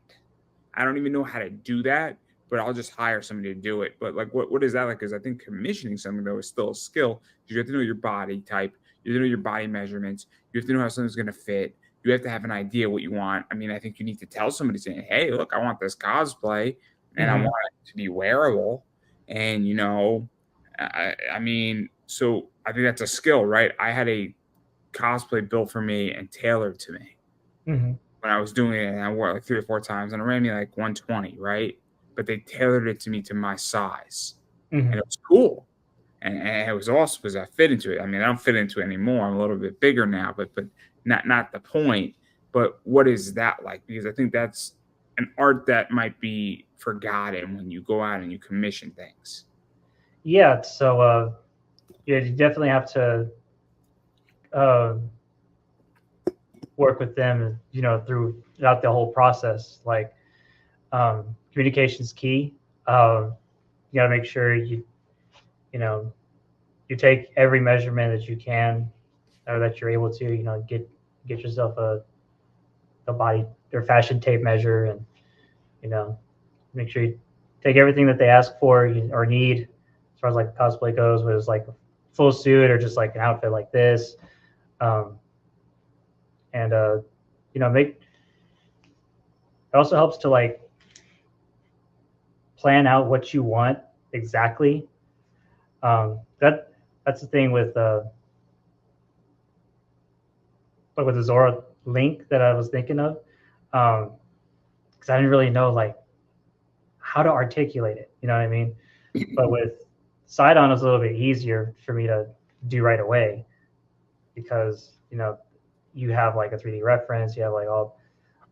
I don't even know how to do that, but I'll just hire somebody to do it. But like, what is that like? Because I think commissioning something though is still a skill. You have to know your body type, you have to know your body measurements, you have to know how something's going to fit. You have to have an idea what you want. I mean, I think you need to tell somebody saying, "Hey, look, I want this cosplay, and I want Hmm. it to be wearable." And I mean, so I think that's a skill, right? I had a cosplay built for me and tailored to me Hmm. when I was doing it, and I wore it like 3 or 4 times, and it ran me like 120, right? But they tailored it to me to my size, and Hmm. it was cool, and it was awesome because I fit into it. I mean, I don't fit into it anymore. I'm a little bit bigger now, but not the point. But what is that like? Because I think that's an art that might be forgotten when you go out and you commission things. Yeah. So, yeah, you definitely have to uh, work with them, throughout the whole process. Like, communication is key. You got to make sure you know, you take every measurement that you can, or that you're able to, get yourself a body or fashion tape measure, and you know, make sure you take everything that they ask for or need as far as like cosplay goes, whether it's like a full suit or just like an outfit like this. Um, and make it also helps to like plan out what you want exactly. That's the thing with like with the Zora link that I was thinking of, because I didn't really know like how to articulate it. You know what I mean? But with Sidon, it's a little bit easier for me to do right away because you have like a 3D reference, you have like all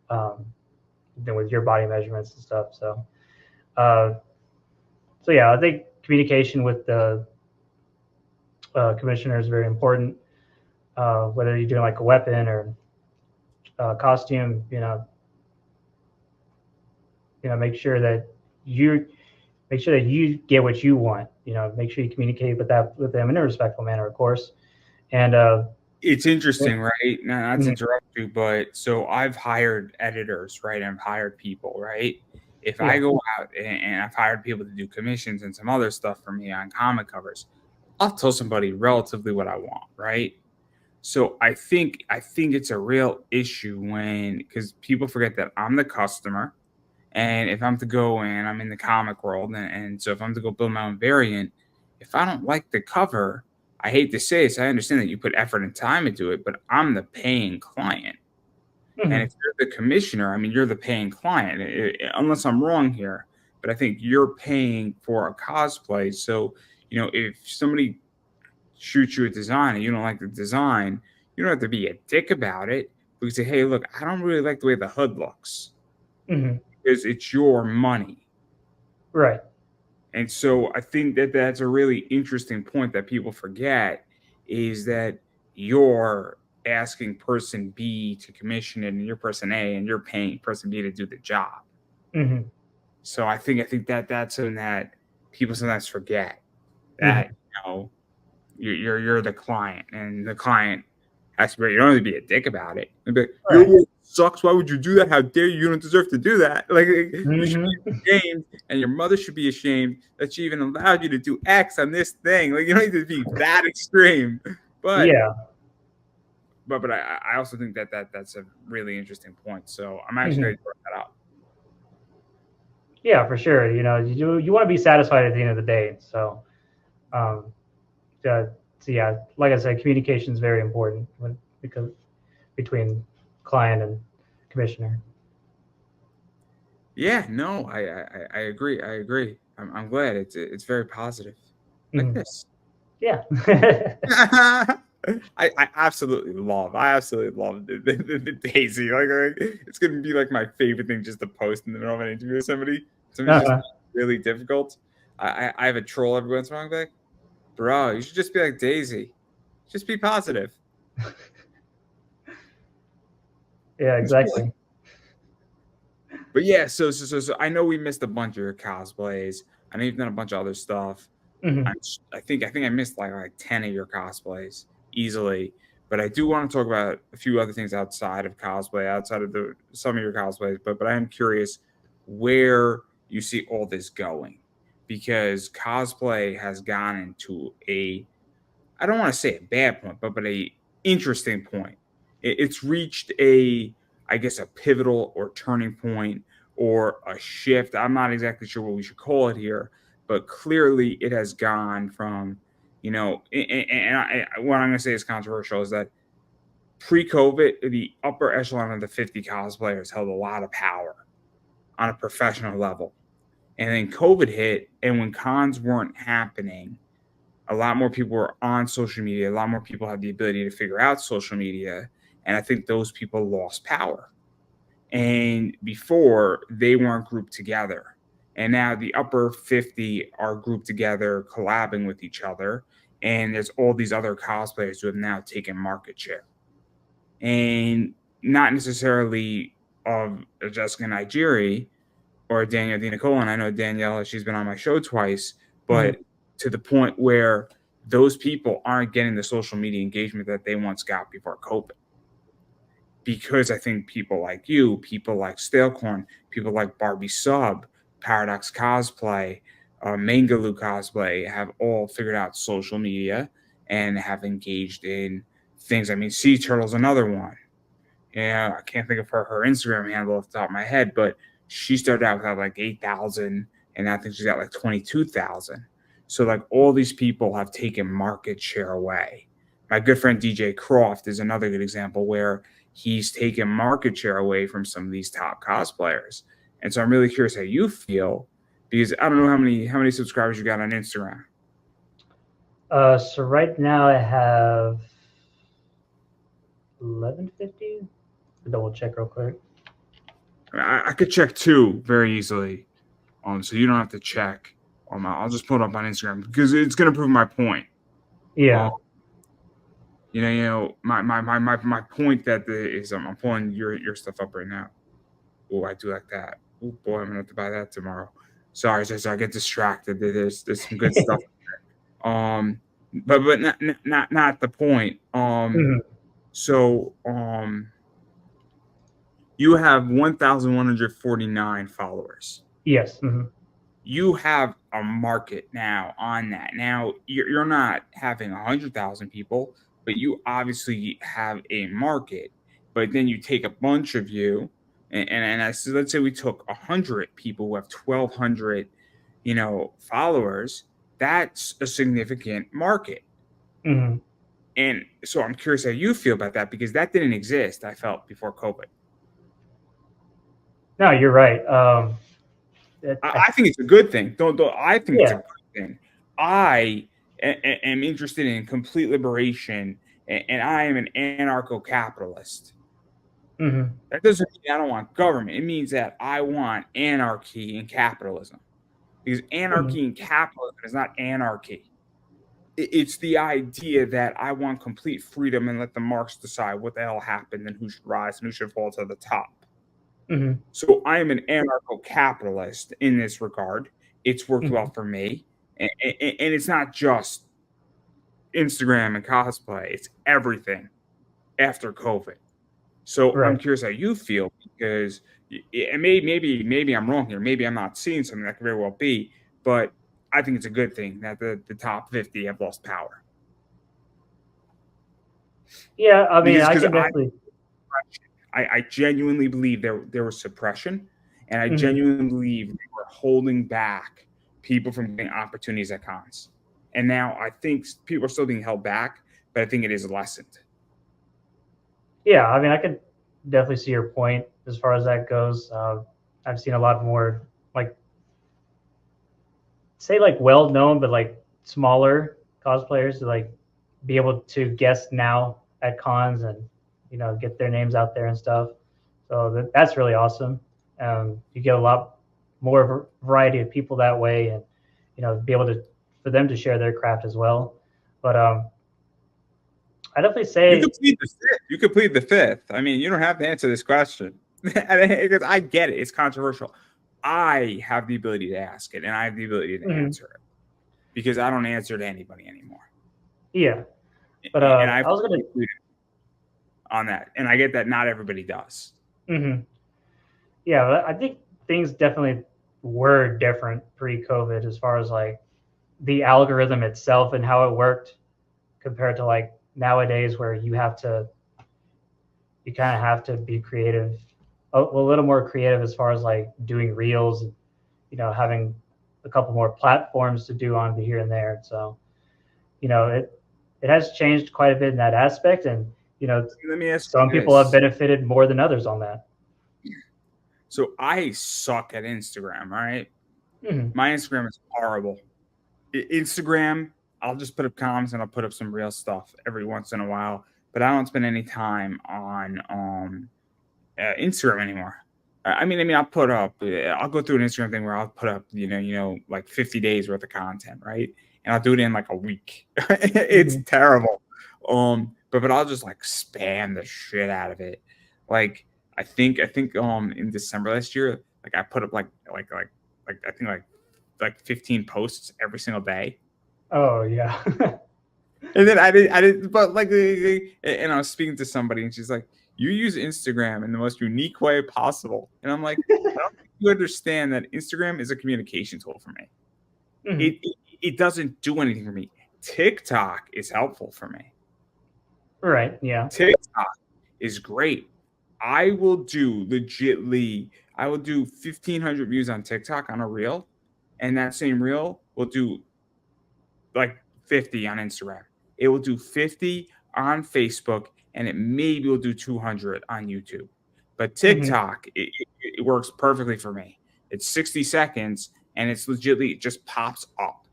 um, with your body measurements and stuff. Uh, so yeah, I think communication with the commissioner is very important. Whether you're doing like a weapon or costume, make sure that you get what you want. Make sure you communicate with them in a respectful manner, of course. And It's interesting, right? Not to mhm, interrupt you, but so I've hired editors, right? I've hired people, right? If I yeah, go out and I've hired people to do commissions and some other stuff for me on comic covers, I'll tell somebody relatively what I want, right? So I think it's a real issue when because people forget that I'm the customer, and if I'm to go and I'm in the comic world, and so if I'm to go build my own variant, if I don't like the cover, I hate to say this, I understand that you put effort and time into it, but I'm the paying client. And mhm, if you're the commissioner, I mean, you're the paying client, unless I'm wrong here. But I think you're paying for a cosplay. So, if somebody shoots you a design and you don't like the design, you don't have to be a dick about it. We can say, hey, look, I don't really like the way the hood looks mhm, because it's your money. right. And so I think that that's a really interesting point that people forget is that you're asking person B to commission it and you're person A and you're paying person B to do the job. Mhm, So I think that that's something that people sometimes forget that mhm, you're the client and the client has to be you don't have to be a dick about it. Be like, your right. work sucks. Why would you do that? How dare you? You don't deserve to do that. Like you should Mhm, be ashamed, and your mother should be ashamed that she even allowed you to do X on this thing. Like you don't need to be that extreme. But yeah. I also think that's a really interesting point. So I'm actually Mhm. going to throw that out. Yeah, for sure. You want to be satisfied at the end of the day. Um, uh, so yeah, like I said, communication is very important because between client and commissioner. Yeah, no, I agree. I agree. I'm glad it's very positive. Like Mhm. this. Yeah. I absolutely love the Daisy. It's gonna be like my favorite thing just to post in the middle of an interview with somebody. Somebody's just Uh-huh. really difficult. I have a troll every once in a while. I'm like, bro, you should just be like Daisy. Just be positive. Yeah, Enjoy. exactly. But yeah, so I know we missed a bunch of your cosplays. I know you've done a bunch of other stuff. Mhm. I think I missed like 10 of your cosplays easily. But I do want to talk about a few other things outside of cosplay, outside of the some of your cosplays. But I am curious where you see all this going, because cosplay has gone into a, I don't want to say a bad point, but a interesting point. It's reached a, I guess, a pivotal or turning point or a shift. I'm not exactly sure what we should call it here, but clearly it has gone from, what I'm going to say is controversial is that pre-COVID, the upper echelon of the 50 cosplayers held a lot of power on a professional level. And then COVID hit, and when cons weren't happening, a lot more people were on social media. A lot more people had the ability to figure out social media. And I think those people lost power. And before, they weren't grouped together. And now the upper 50 are grouped together, collabing with each other. And there's all these other cosplayers who have now taken market share. And not necessarily of Jessica Nigeri or Danielle Di Nicole. And I know Danielle, she's been on my show twice, Mhm. but to the point where those people aren't getting the social media engagement that they once got before COVID. Because I think people like you, people like Stalecorn, people like Barbie Sub, Paradox Cosplay, Mangaloo Cosplay have all figured out social media and have engaged in things. I mean, Sea Turtle's another one. Yeah, I can't think of her Instagram handle off the top of my head, but she started out with like 8,000, and I think she's got like 22,000. So like all these people have taken market share away. My good friend DJ Croft is another good example where he's taken market share away from some of these top cosplayers. And so I'm really curious how you feel, because I don't know how many subscribers you got on Instagram. So right now I have 1150. Double check real quick. I could check two very easily. So you don't have to check. I'll just pull it up on Instagram because it's gonna prove my point. Um, Yeah. my point that is I'm pulling your stuff up right now. Oh, I do like that. Oh boy, I'm gonna have to buy that tomorrow. Sorry, I get distracted. There's some good stuff. Um, but not the point. Mhm. So you have 1,149 followers. Yes. Mhm. You have a market now on that. Now you're not having 100,000 people, but you obviously have a market. But then you take a bunch of you, so let's say we took 100 people who have 1,200, followers. That's a significant market. Mhm. And so I'm curious how you feel about that because that didn't exist. I felt before COVID. No, you're right. I think it's a good thing. Don't I think it's a Yeah. good thing. I am interested in complete liberation, and I am an anarcho-capitalist. Mhm. That doesn't mean I don't want government. It means that I want anarchy and capitalism. Because Mhm. anarchy and capitalism is not anarchy. It's the idea that I want complete freedom and let the marks decide what the hell happened and who should rise and who should fall to the top. Mhm. So I am an anarcho-capitalist in this regard. It's worked well Mhm. for me, and it's not just Instagram and cosplay; it's everything after COVID. So I'm Right. curious how you feel because, and maybe I'm wrong here. Maybe I'm not seeing something that could very well be, but I think it's a good thing that the top 50 have lost power Yeah. I mean, because I because can definitely. I genuinely believe there was suppression, and I Mhm. genuinely believe they were holding back people from getting opportunities at cons. And now I think people are still being held back, but I think it is lessened. Yeah. I mean, I could definitely see your point as far as that goes. I've seen a lot more like say like well known but like smaller cosplayers to like be able to guest now at cons and get their names out there and stuff. So that's really awesome. You get a lot more variety of people that way, and be able to for them to share their craft as well. But I definitely You say complete the fifth. You complete the fifth. I mean, you don't have to answer this question because I get it. It's controversial. I have the ability to ask it, and I have the ability to answer it because I don't answer to anybody anymore. Yeah, but And I I was gonna on that, and I get that not everybody does. Yeah, I think things definitely were different pre-COVID as far as like the algorithm itself and how it worked compared to like nowadays where you kind of have to be creative, a little more creative as far as like doing reels, and having a couple more platforms to do on here and there. So it has changed quite a bit in that aspect, and Let me ask some you people have this. benefited more than others on that. So I suck at Instagram. All right, Mm-hmm. my Instagram is horrible. Instagram, I'll just put up comments and I'll put up some real stuff every once in a while, but I don't spend any time on Instagram anymore. I'll put up. I'll go through an Instagram thing where I'll put up, like 50 days worth of content, right? And I'll do it in like a week. It's terrible. But I'll just like spam the shit out of it. Like I think in December last year, like I put up like I think like 15 posts every single day. Oh yeah. And then I did, but like, and I was speaking to somebody, and she's like, "You use Instagram in the most unique way possible," and I'm like, "I don't think you understand that Instagram is a communication tool for me. It doesn't do anything for me. TikTok is helpful for me. Right. Yeah. TikTok is great. I will do 1,500 views on TikTok on a reel, and that same reel will do like 50 on Instagram. It will do 50 on Facebook, and it maybe will do 200 on YouTube. But TikTok, it works perfectly for me. It's 60 seconds, and it's legitimately it just pops up,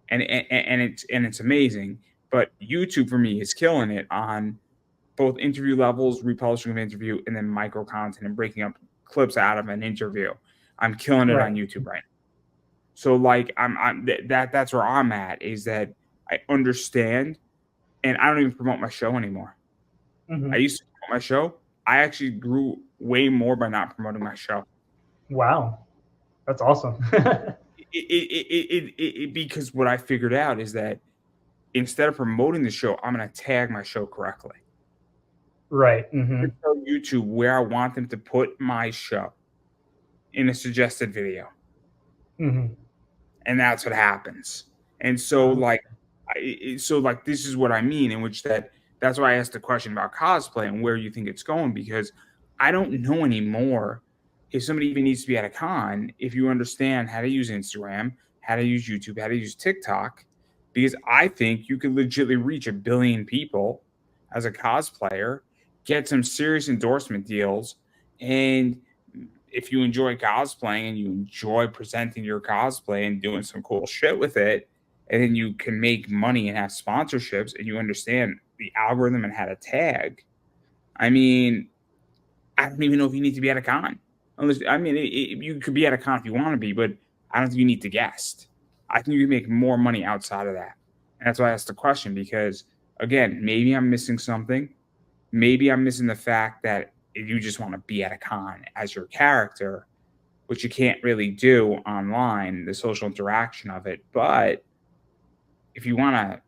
and it's amazing. But YouTube for me is killing it on both interview levels, republishing of interview, and then micro content and breaking up clips out of an interview. I'm killing it Right. on YouTube right now. So like that's where I'm at, is that I understand, and I don't even promote my show anymore. I used to promote my show. I actually grew way more by not promoting my show. Wow, that's awesome. Because what I figured out is that instead of promoting the show, I'm going to tag my show correctly. Right. Tell YouTube where I want them to put my show in a suggested video. And that's what happens. And so like this is what I mean, in which that's why I asked the question about cosplay and where you think it's going, because I don't know anymore if somebody even needs to be at a con if you understand how to use Instagram, how to use YouTube, how to use TikTok, because I think you could legitimately reach 1 billion people as a cosplayer, get some serious endorsement deals, and if you enjoy cosplaying and you enjoy presenting your cosplay and doing some cool shit with it, and then you can make money and have sponsorships, and you understand the algorithm and how to tag. I mean, I don't even know if you need to be at a con. Unless, you could be at a con if you want to be, but I don't think you need to guest. I think you can make more money outside of that. And that's why I asked the question, because again, maybe I'm missing something. Maybe I'm missing the fact that you just want to be at a con as your character, which you can't really do online, the social interaction of it. But if you want to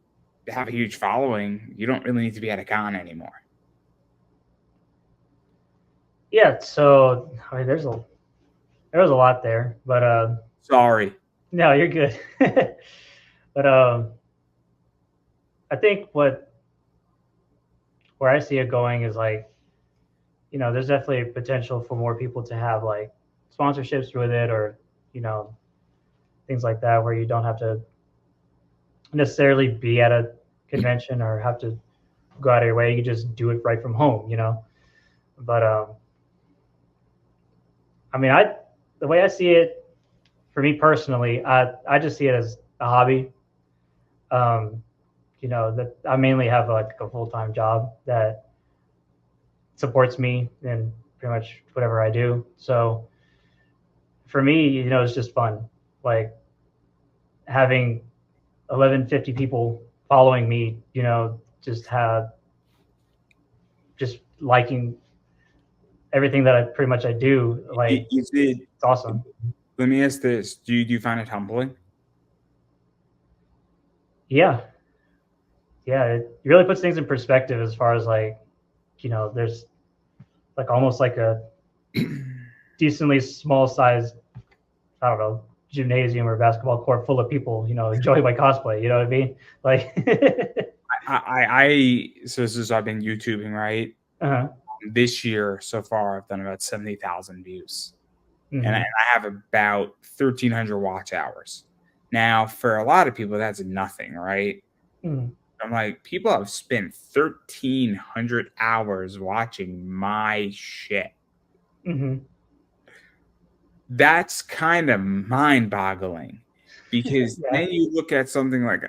have a huge following, you don't really need to be at a con anymore. Yeah. So I mean, there was a lot there, but Sorry. no, you're good. But I think where I see it going is like, there's definitely potential for more people to have like sponsorships with it, or things like that, where you don't have to necessarily be at a convention or have to go out of your way. You can just do it right from home, But I mean, the way I see it, for me personally, I just see it as a hobby. Um, you know, that I mainly have like a full-time job that supports me in pretty much whatever I do. So for me, you know, it's just fun. Like having 1150 people following me, you know, just liking everything that I pretty much I do. Like Is it? it's awesome. Let me ask this: do you find it humbling? Yeah, yeah. It really puts things in perspective as far as like, you know, there's like almost like a decently small sized, I don't know, gymnasium or basketball court full of people, you know, enjoying my cosplay. You know what I mean? Like, So this is I've been YouTubing, right? uh-huh. This year so far, I've done about 70,000 views, and I Mm-hmm. have about 1,300 watch hours. Now, for a lot of people, that's nothing, right? Mm-hmm. I'm like, people have spent 1,300 hours watching my shit. Mm-hmm. That's kind of mind-boggling, because Yeah. then you look at something like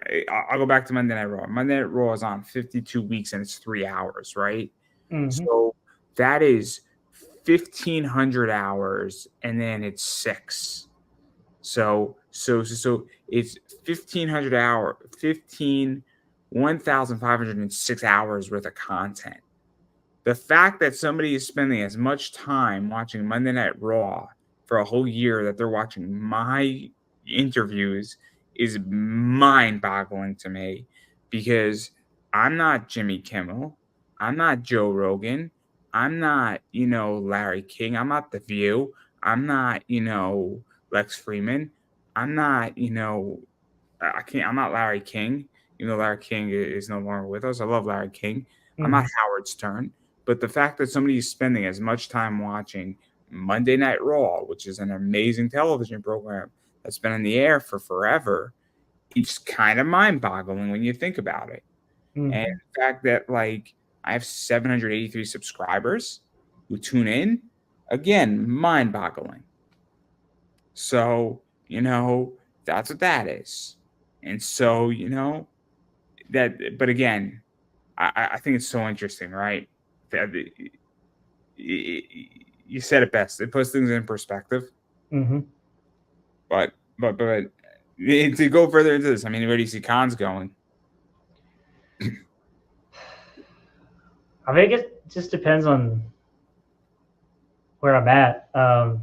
I'll go back to Monday Night Raw. Monday Night Raw is on 52 weeks and it's 3 hours, right? Mm-hmm. So that is 1,500 hours, and then it's six. So it's 1,500 hour, 1,506 hours worth of content. The fact that somebody is spending as much time watching Monday Night Raw for a whole year that they're watching my interviews is mind-boggling to me, because I'm not Jimmy Kimmel. I'm not Joe Rogan. I'm not, Larry King. I'm not The View. I'm not, Lex Freeman. I'm not, I can't. I'm not Larry King. Larry King is no longer with us. I love Larry King. I'm not Mm-hmm. Howard Stern. But the fact that somebody is spending as much time watching Monday Night Raw, which is an amazing television program that's been in the air for forever, it's kind of mind-boggling when you think about it. And Mm-hmm. the fact that, like, I have 783 subscribers who tune in, again, mind-boggling. So, that's what that is. And so, but again, I think it's so interesting, right? That you said it best. It puts things in perspective. Mm-hmm. But to go further into this, I mean, where do you see cons going? I think it just depends on where I'm at. So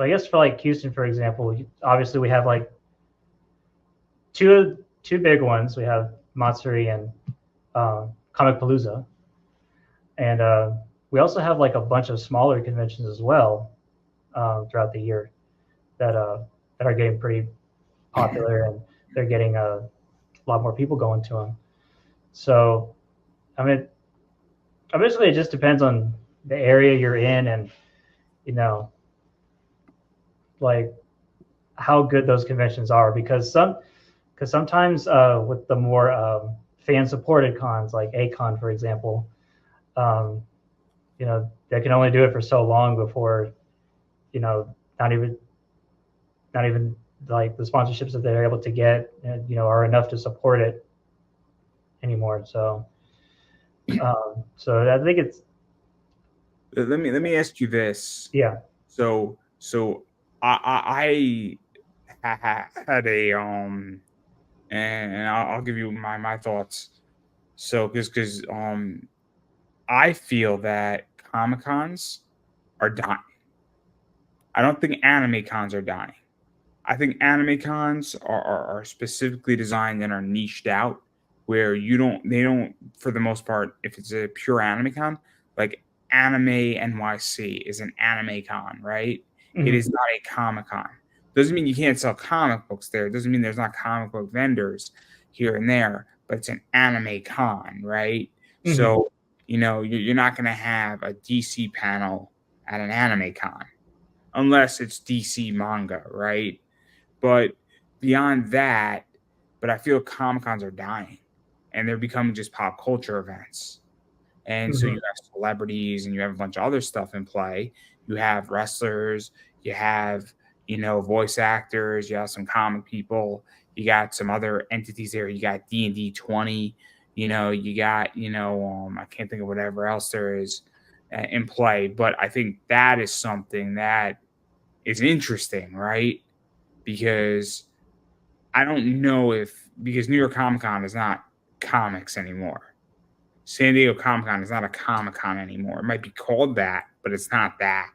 I guess for like Houston, for example, obviously we have like two big ones. We have Matsuri and Comic Palooza, and we also have like a bunch of smaller conventions as well throughout the year that are getting pretty popular, and they're getting a lot more people going to them. So I mean, obviously it just depends on the area you're in, and you know, like how good those conventions are, because sometimes with the more fan supported cons like A-Con, for example, um, you know, they can only do it for so long before, you know, not even like the sponsorships that they're able to get, you know, are enough to support it anymore. So I think it's, Let me ask you this. yeah. So I had a and I'll give you my thoughts. So because I feel that Comic Cons are dying. I don't think anime cons are dying. I think anime cons are specifically designed and are niched out, where they don't, for the most part, if it's a pure anime con, like Anime NYC is an anime con, right? It Mm-hmm. is not a comic con. Doesn't mean you can't sell comic books there. Doesn't mean there's not comic book vendors here and there, but it's an anime con, right? Mm-hmm. So, you're not going to have a DC panel at an anime con unless it's DC manga, right? But beyond that, but I feel Comic Cons are dying and they're becoming just pop culture events. And so you Mm-hmm. have celebrities and you have a bunch of other stuff in play. You have wrestlers, you have, voice actors, you have some comic people, you got some other entities there. You got D&D 20, you got, I can't think of whatever else there is in play, but I think that is something that is interesting, right? Because I don't know because New York Comic Con is not comics anymore. San Diego Comic Con is not a Comic Con anymore. It might be called that, but it's not that.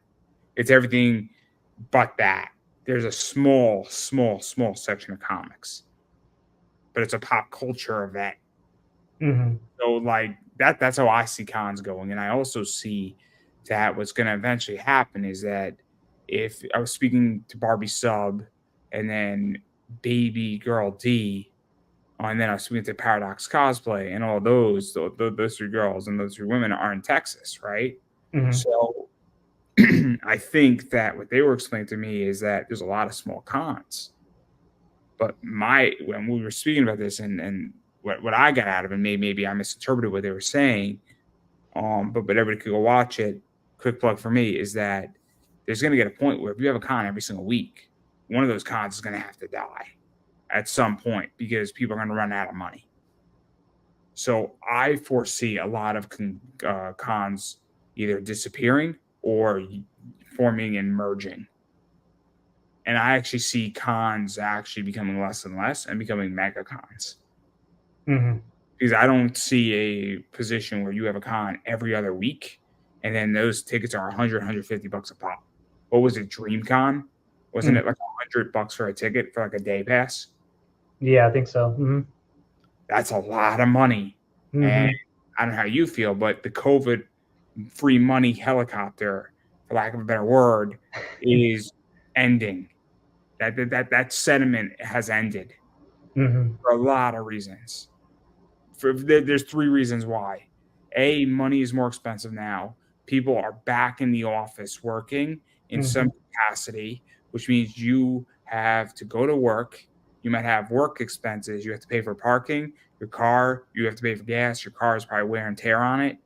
It's everything but that. There's a small, small, small section of comics, but it's a pop culture event. Mm-hmm. So like that's how I see cons going. And I also see that what's going to eventually happen is that if I was speaking to Barbie Sub and then Baby Girl D, and then I was speaking to Paradox Cosplay, and all those three girls and those three women are in Texas, right? Mm-hmm. So I think that what they were explaining to me is that there's a lot of small cons. But when we were speaking about this and what I got out of it, maybe I misinterpreted what they were saying. But everybody could go watch it. Quick plug for me is that there's going to get a point where if you have a con every single week, one of those cons is going to have to die at some point because people are going to run out of money. So I foresee a lot of cons either disappearing or forming and merging. And I actually see cons actually becoming less and less and becoming mega cons. Mm-hmm. Because I don't see a position where you have a con every other week and then those tickets are 100, 150 bucks a pop. What was it, DreamCon? Wasn't it like $100 for a ticket for like a day pass? Yeah, I think so. Mm-hmm. That's a lot of money. And Mm-hmm. I don't know how you feel, but the COVID free money helicopter, for lack of a better word, is ending. That sentiment has ended Mm-hmm. for a lot of reasons. There's three reasons why. A, money is more expensive now. People are back in the office working in Mm-hmm. some capacity, which means you have to go to work. You might have work expenses. You have to pay for parking, your car. You have to pay for gas. Your car is probably wear and tear on it.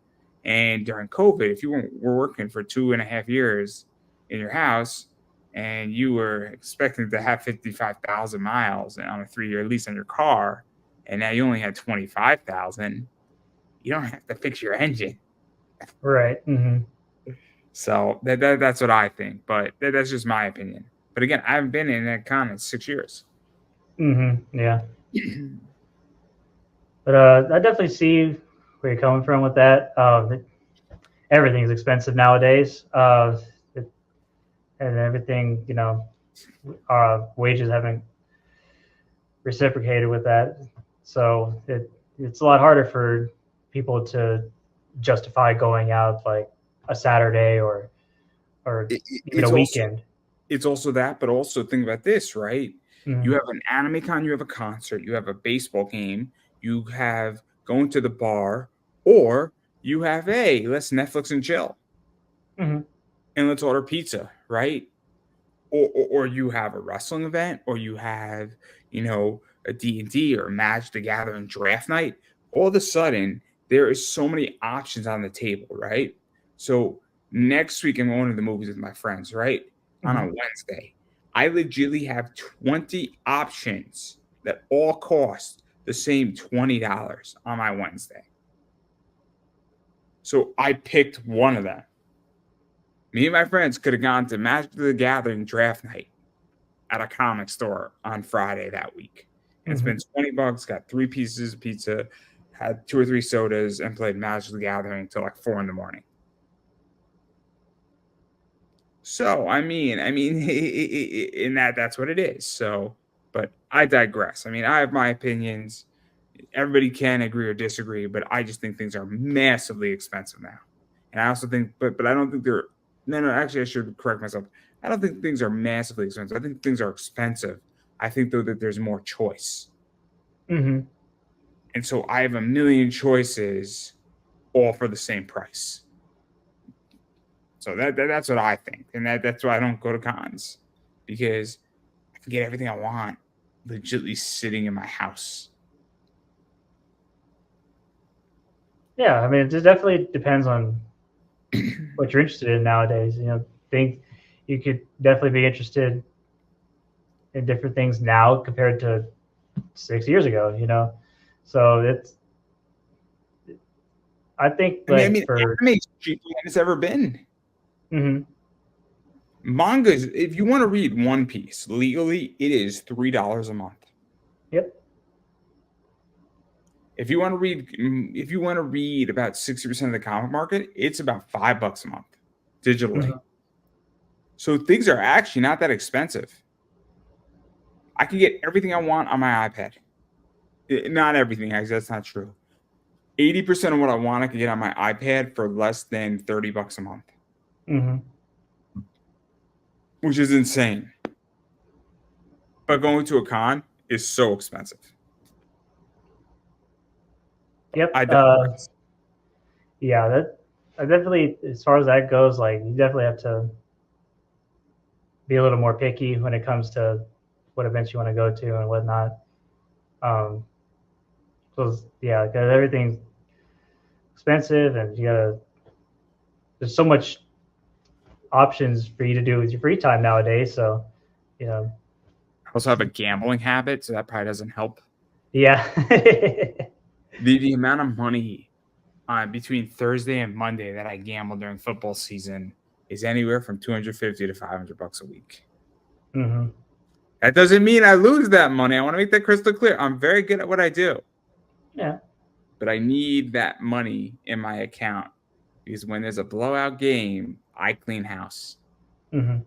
And during COVID, if you were working for 2.5 years in your house and you were expecting to have 55,000 miles on a 3-year lease on your car, and now you only had 25,000, you don't have to fix your engine. Right. Mm-hmm. So that's what I think, but that's just my opinion. But again, I haven't been in that con in 6 years. Mm-hmm. Yeah. But I definitely see where you're coming from with that. Everything's expensive nowadays, and everything, our wages haven't reciprocated with that. So it's a lot harder for people to justify going out like a Saturday or even a It's also weekend. it's also that, but also think about this, right? You Mm-hmm. have an anime con, you have a concert, you have a baseball game, you have going to the bar, or you have let's Netflix and chill Mm-hmm. and let's order pizza, right? Or you have a wrestling event, or you have, a D&D or a Magic the Gathering draft night. All of a sudden, there is so many options on the table, right? So next week, I'm going to the movies with my friends, right? On a Mm-hmm. Wednesday. I legitimately have 20 options that all cost the same $20 on my Wednesday. So I picked one of them. Me and my friends could have gone to Magic the Gathering draft night at a comic store on Friday that week and Mm-hmm. spent $20, got 3 pieces of pizza, had 2 or 3 sodas, and played Magic the Gathering until like 4 in the morning. So in that's what it is. So, but I digress. I mean, I have my opinions. Everybody can agree or disagree, but I just think things are massively expensive now. And I also think, but I don't think they're. No. Actually, I should correct myself. I don't think things are massively expensive. I think things are expensive. I think though that there's more choice, Mm-hmm. and so I have a million choices, all for the same price. So that's what I think, and that's why I don't go to cons, because I can get everything I want, legitimately sitting in my house. Yeah, I mean, it just definitely depends on what you're interested in nowadays. Think you could definitely be interested in different things now compared to 6 years ago. So I think I like mean, for anime is cheaper than it's ever been. mhm, Mangas, if you want to read One Piece legally, it is $3 a month. yep. If you want to read about 60% of the comic market, it's about $5 a month digitally. Mhm. So things are actually not that expensive. I can get everything I want on my iPad. Not everything, actually, that's not true. 80% of what I want I can get on my iPad for less than $30 a month, Mhm. which is insane. But going to a con is so expensive. Yep. I digress. Yeah, that I definitely, as far as that goes, like you definitely have to be a little more picky when it comes to what events you want to go to and whatnot. Because yeah, because everything's expensive, and there's so much options for you to do with your free time nowadays. So, you know, I also have a gambling habit, so that probably doesn't help. yeah. The amount of money between Thursday and Monday that I gamble during football season is anywhere from 250 to $500 a week. hmm That doesn't mean I lose that money. I want to make that crystal clear. I'm very good at what I do, Yeah. but I need that money in my account because when there's a blowout game, I clean house. hmm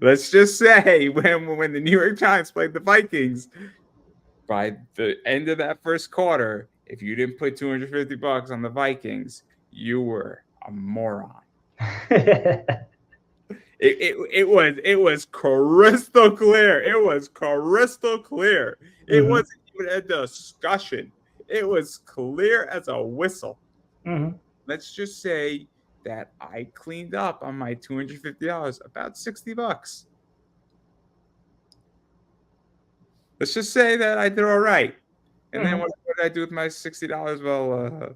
Let's just say when the New York Giants played the Vikings, by the end of that first quarter, if you didn't put $250 on the Vikings, you were a moron. It was crystal clear. It was crystal clear. It hmm wasn't even a discussion. It was clear as a whistle. hmm Let's just say that I cleaned up on my $250, about $60. Let's just say that I did all right. And then hmm what did I do with my $60? Well,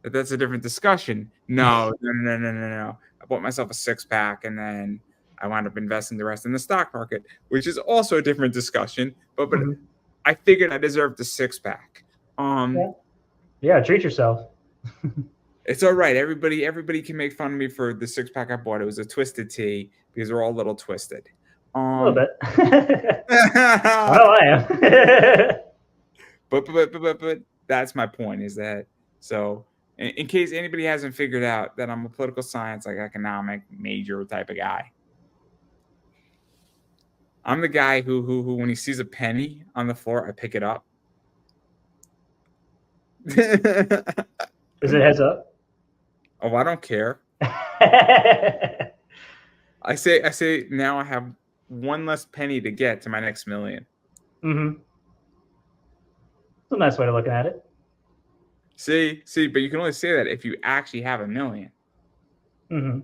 that's a different discussion. No, no, no, no, no, no. I bought myself a six pack and then I wound up investing the rest in the stock market, which is also a different discussion. But hmm I figured I deserved the six pack. Um, Yeah. Yeah. Treat yourself. it's all right. Everybody can make fun of me for the six pack I bought. It was a twisted tea because they're all a little twisted. A little Um, bit. I know I am. but that's my point is that so in case anybody hasn't figured out that I'm a political science like economic major type of guy. I'm the guy who when he sees a penny on the floor, I pick it up. Is it heads up? Oh, I don't care. I say now I have one less penny to get to my next million. hmm It's a nice way of looking at it. See, but you can only say that if you actually have a million. hmm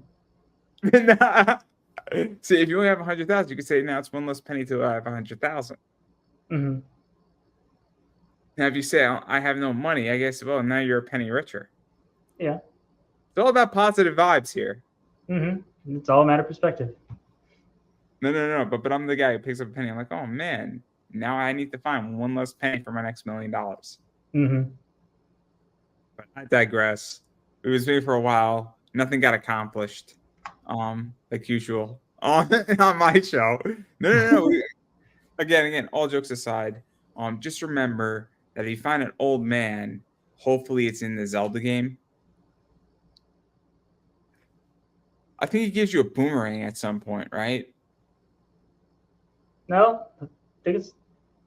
See, if you only have 100,000, you could say now it's one less penny till I have 100,000. hmm Now, if you say I have no money, I guess well now you're a penny richer. Yeah. It's all about positive vibes here. hmm It's all a matter of perspective. No. But I'm the guy who picks up a penny. I'm like, oh man, now I need to find one less penny for my next $1,000,000. hmm But I digress. It was me for a while. Nothing got accomplished. Like usual on my show. No. Again, all jokes aside, just remember that if you find an old man, hopefully it's in the Zelda game. I think he gives you a boomerang at some point, right? No, I think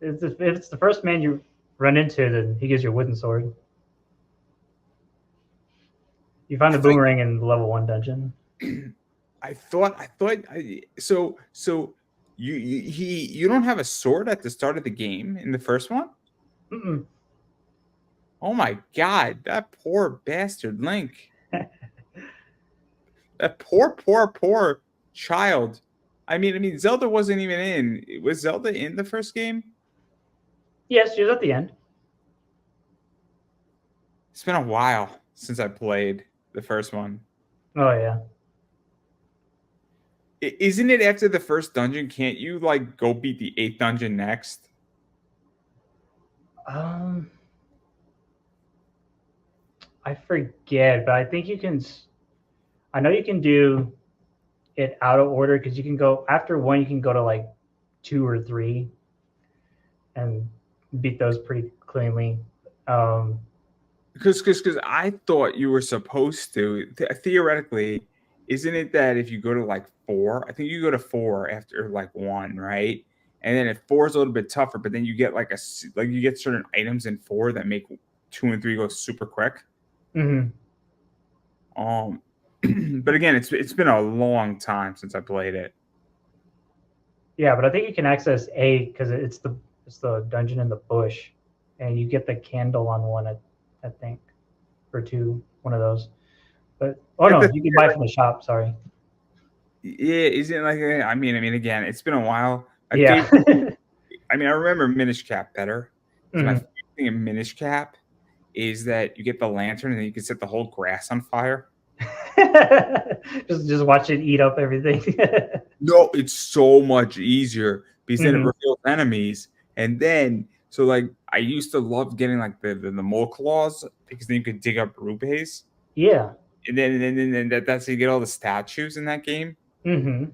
if it's the first man you run into, then he gives you a wooden sword. You find I the thought boomerang in the level 1 dungeon. so you don't have a sword at the start of the game in the first one? Mm-mm. Oh my god, that poor bastard Link. That poor child. I mean Zelda wasn't even in. Was Zelda in the first game? Yes, she was at the end. It's been a while since I played the first one. Oh yeah. Isn't it after the first dungeon? Can't you like go beat the 8th dungeon next? Um, I forget, but I think you can. I know you can do it out of order because you can go after one. You can go to like 2 or 3 and beat those pretty cleanly. Um, Because I thought you were supposed to theoretically. Isn't it that if you go to like 4, I think you go to 4 after like 1, right? And then if 4 is a little bit tougher, but then you get like like you get certain items in 4 that make 2 and 3 go super quick. mhm. Um, but again, it's been a long time since I played it. Yeah, but I think you can access A because it's the dungeon in the bush, and you get the candle on one. I think, or 2, one of those. But oh At no, the you can buy from the shop. Sorry. Yeah, isn't it like I mean, again, it's been a while. My Yeah. favorite, I mean, I remember Minish Cap better because my Mhm. favorite thing in Minish Cap is that you get the lantern and you can set the whole grass on fire. just watch it eat up everything. No, it's so much easier because then it Mhm. reveals enemies, and then so like I used to love getting like the mole claws because then you could dig up rupees, Yeah. and then that's how you get all the statues in that game. Mhm.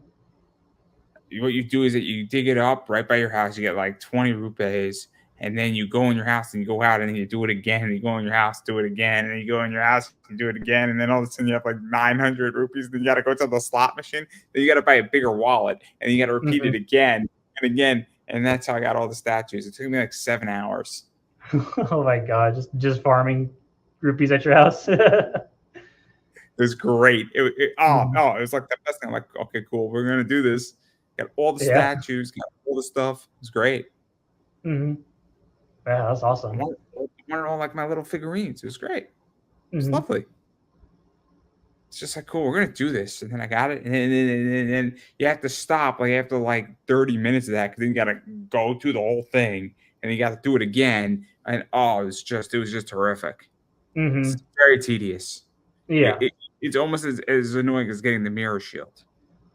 What you do is that you dig it up right by your house. You get like 20 rupees, and then you go in your house and you go out and then you do it again. And you go in your house, do it again, and then you go in your house and do it again. And then all of a sudden you have like 900 rupees. Then you got to go to the slot machine. Then you got to buy a bigger wallet, and you got to repeat it Mhm. again and again. And that's how I got all the statues. It took me like 7 hours. Oh my god, just farming rupees at your house. It was great. Mhm. It was like the best thing. I'm like, okay, cool. We're gonna do this. Got all the Yeah. statues, got all the stuff. It was great. Mhm. Yeah, that's I awesome. wanted all like my little figurines. It was great. It's Mhm. lovely. It's just like, cool, we're gonna do this. And then I got it. And then you have to stop like after like 30 minutes of that because then you gotta go through the whole thing and you gotta do it again. And it was just terrific. It's Mhm. very tedious. It, Yeah. it, it's almost as annoying as getting the mirror shield.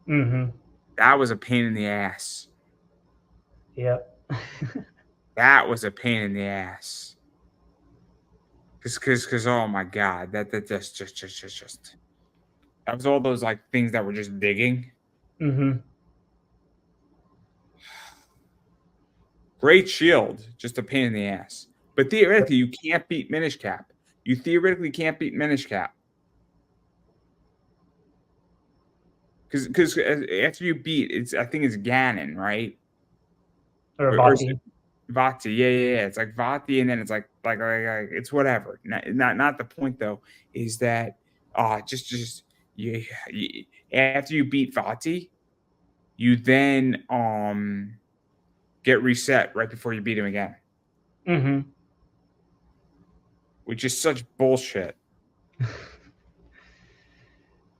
Mhm. That was a pain in the ass. Yep. That was a pain in the ass. Cause oh my god, that just that was all those like things that were just digging. Mhm. Great shield, just a pain in the ass. But theoretically, you can't beat Minish Cap. You theoretically can't beat Minish Cap because after you beat it's I think it's Ganon, right? Or Or is Vati. it Vati? Yeah. It's like Vati, and then it's like it's whatever. Not the point though. Is that just yeah, after you beat Vati, you then get reset right before you beat him again, Mhm. which is such bullshit.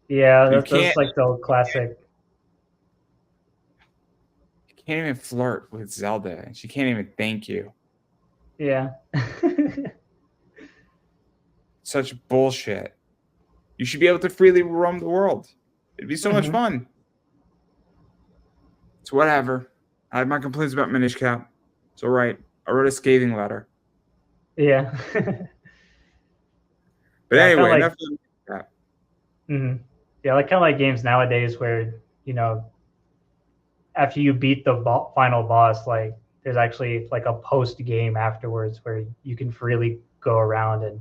Yeah, So you that's can't like the classic. you can't even flirt with Zelda, and she can't even thank you. Yeah. Such bullshit. You should be able to freely roam the world. It'd be so much Mhm. fun. It's whatever. I have my complaints about Minish Cap. It's all right. I wrote a scathing letter. Yeah. But Yeah, I kind of anyway, like. enough of Minish Cap. Mhm. Yeah, like kind of like games nowadays where after you beat the final boss, like there's actually like a post game afterwards where you can freely go around and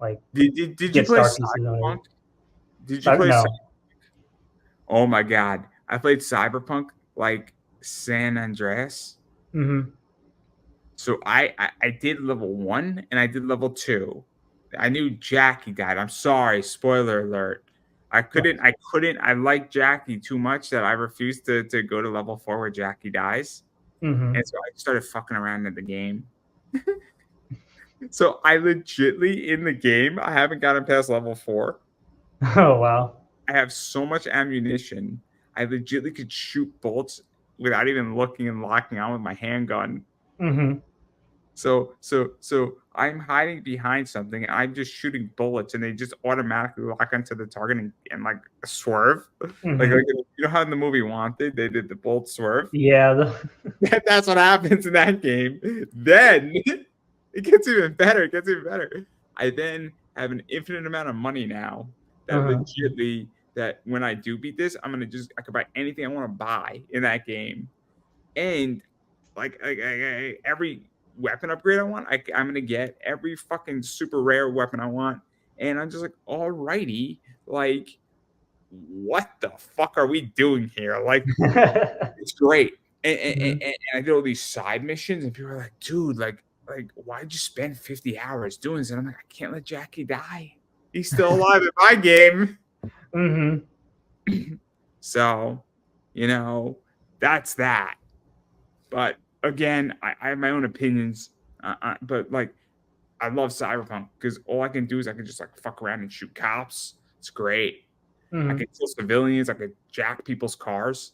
like Did you get play star pieces on Cyberpunk? it. Did you So play? no. Oh my god, I played Cyberpunk like San Andreas. Hmm. So I did level 1 and I did level 2. I knew Jackie died. I'm sorry, spoiler alert. I liked Jackie too much that I refused to go to level 4 where Jackie dies. Hmm. And so I started fucking around in the game. So I legitly in the game, I haven't gotten past level 4. Oh wow. I have so much ammunition. I legitly could shoot bolts without even looking and locking on with my handgun. Hmm. So I'm hiding behind something and I'm just shooting bullets and they just automatically lock onto the target and like swerve. Like, you know how in the movie Wanted they did the bolt swerve? Yeah. That's what happens in that game. Then it gets even better. It gets even better. I then have an infinite amount of money now that legitly that when I do beat this, I can buy anything I want to buy in that game. And every weapon upgrade I want, I'm gonna get every fucking super rare weapon I want. And I'm just like, alrighty, like what the fuck are we doing here? Like it's great. And I did all these side missions, and people are like, dude, like, why'd you spend 50 hours doing this? And I'm like, I can't let Jackie die. He's still alive in my game. So, that's that. But again, I have my own opinions. But like, I love Cyberpunk because all I can do is I can just like fuck around and shoot cops. It's great. I can kill civilians. I can jack people's cars.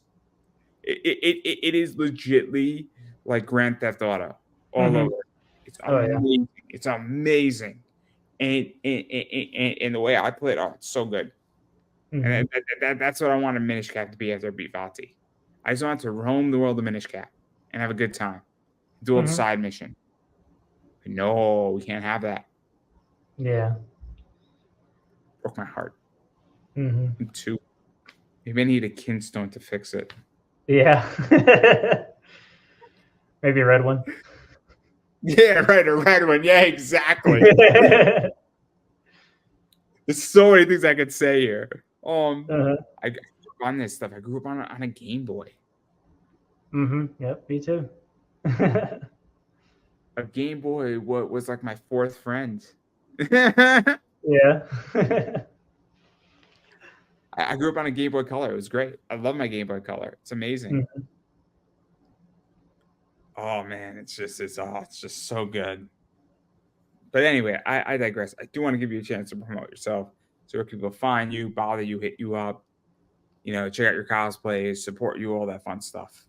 It is legitly like Grand Theft Auto all over. It's Oh yeah. amazing. It's amazing. And the way I play it, oh, it's so good. And that's what I want a Minish Cap to be after I beat Vati. I just want to roam the world of Minish Cap and have a good time. Do all the side mission. No, we can't have that. Yeah. Broke my heart. And 2. Maybe I need a Kinstone to fix it. Yeah. Maybe a red one. Yeah, right, a red one. Yeah, exactly. There's so many things I could say here. I grew up on this stuff. I grew up on a Game Boy. Yep, me too. A Game Boy was like my fourth friend. Yeah. I grew up on a Game Boy Color. It was great. I love my Game Boy Color. It's amazing. Oh man, it's just so good. But anyway, I digress. I do want to give you a chance to promote yourself, so where people find you, bother you, hit you up, check out your cosplays, support you, all that fun stuff.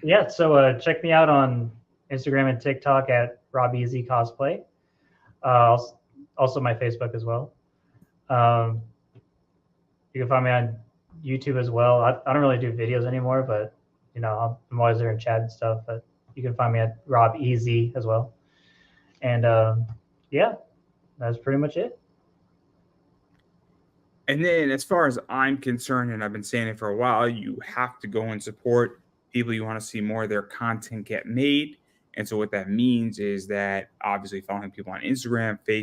Yeah, so check me out on Instagram and TikTok at Rob Ez Cosplay. Also my Facebook as well. You can find me on YouTube as well. I don't really do videos anymore, but I'm always there in chat and stuff. But you can find me at Rob Ez as well. And yeah, that's pretty much it. And then, as far as I'm concerned, and I've been saying it for a while, you have to go and support people you want to see more of their content get made. And so what that means is that obviously following people on Instagram, Facebook,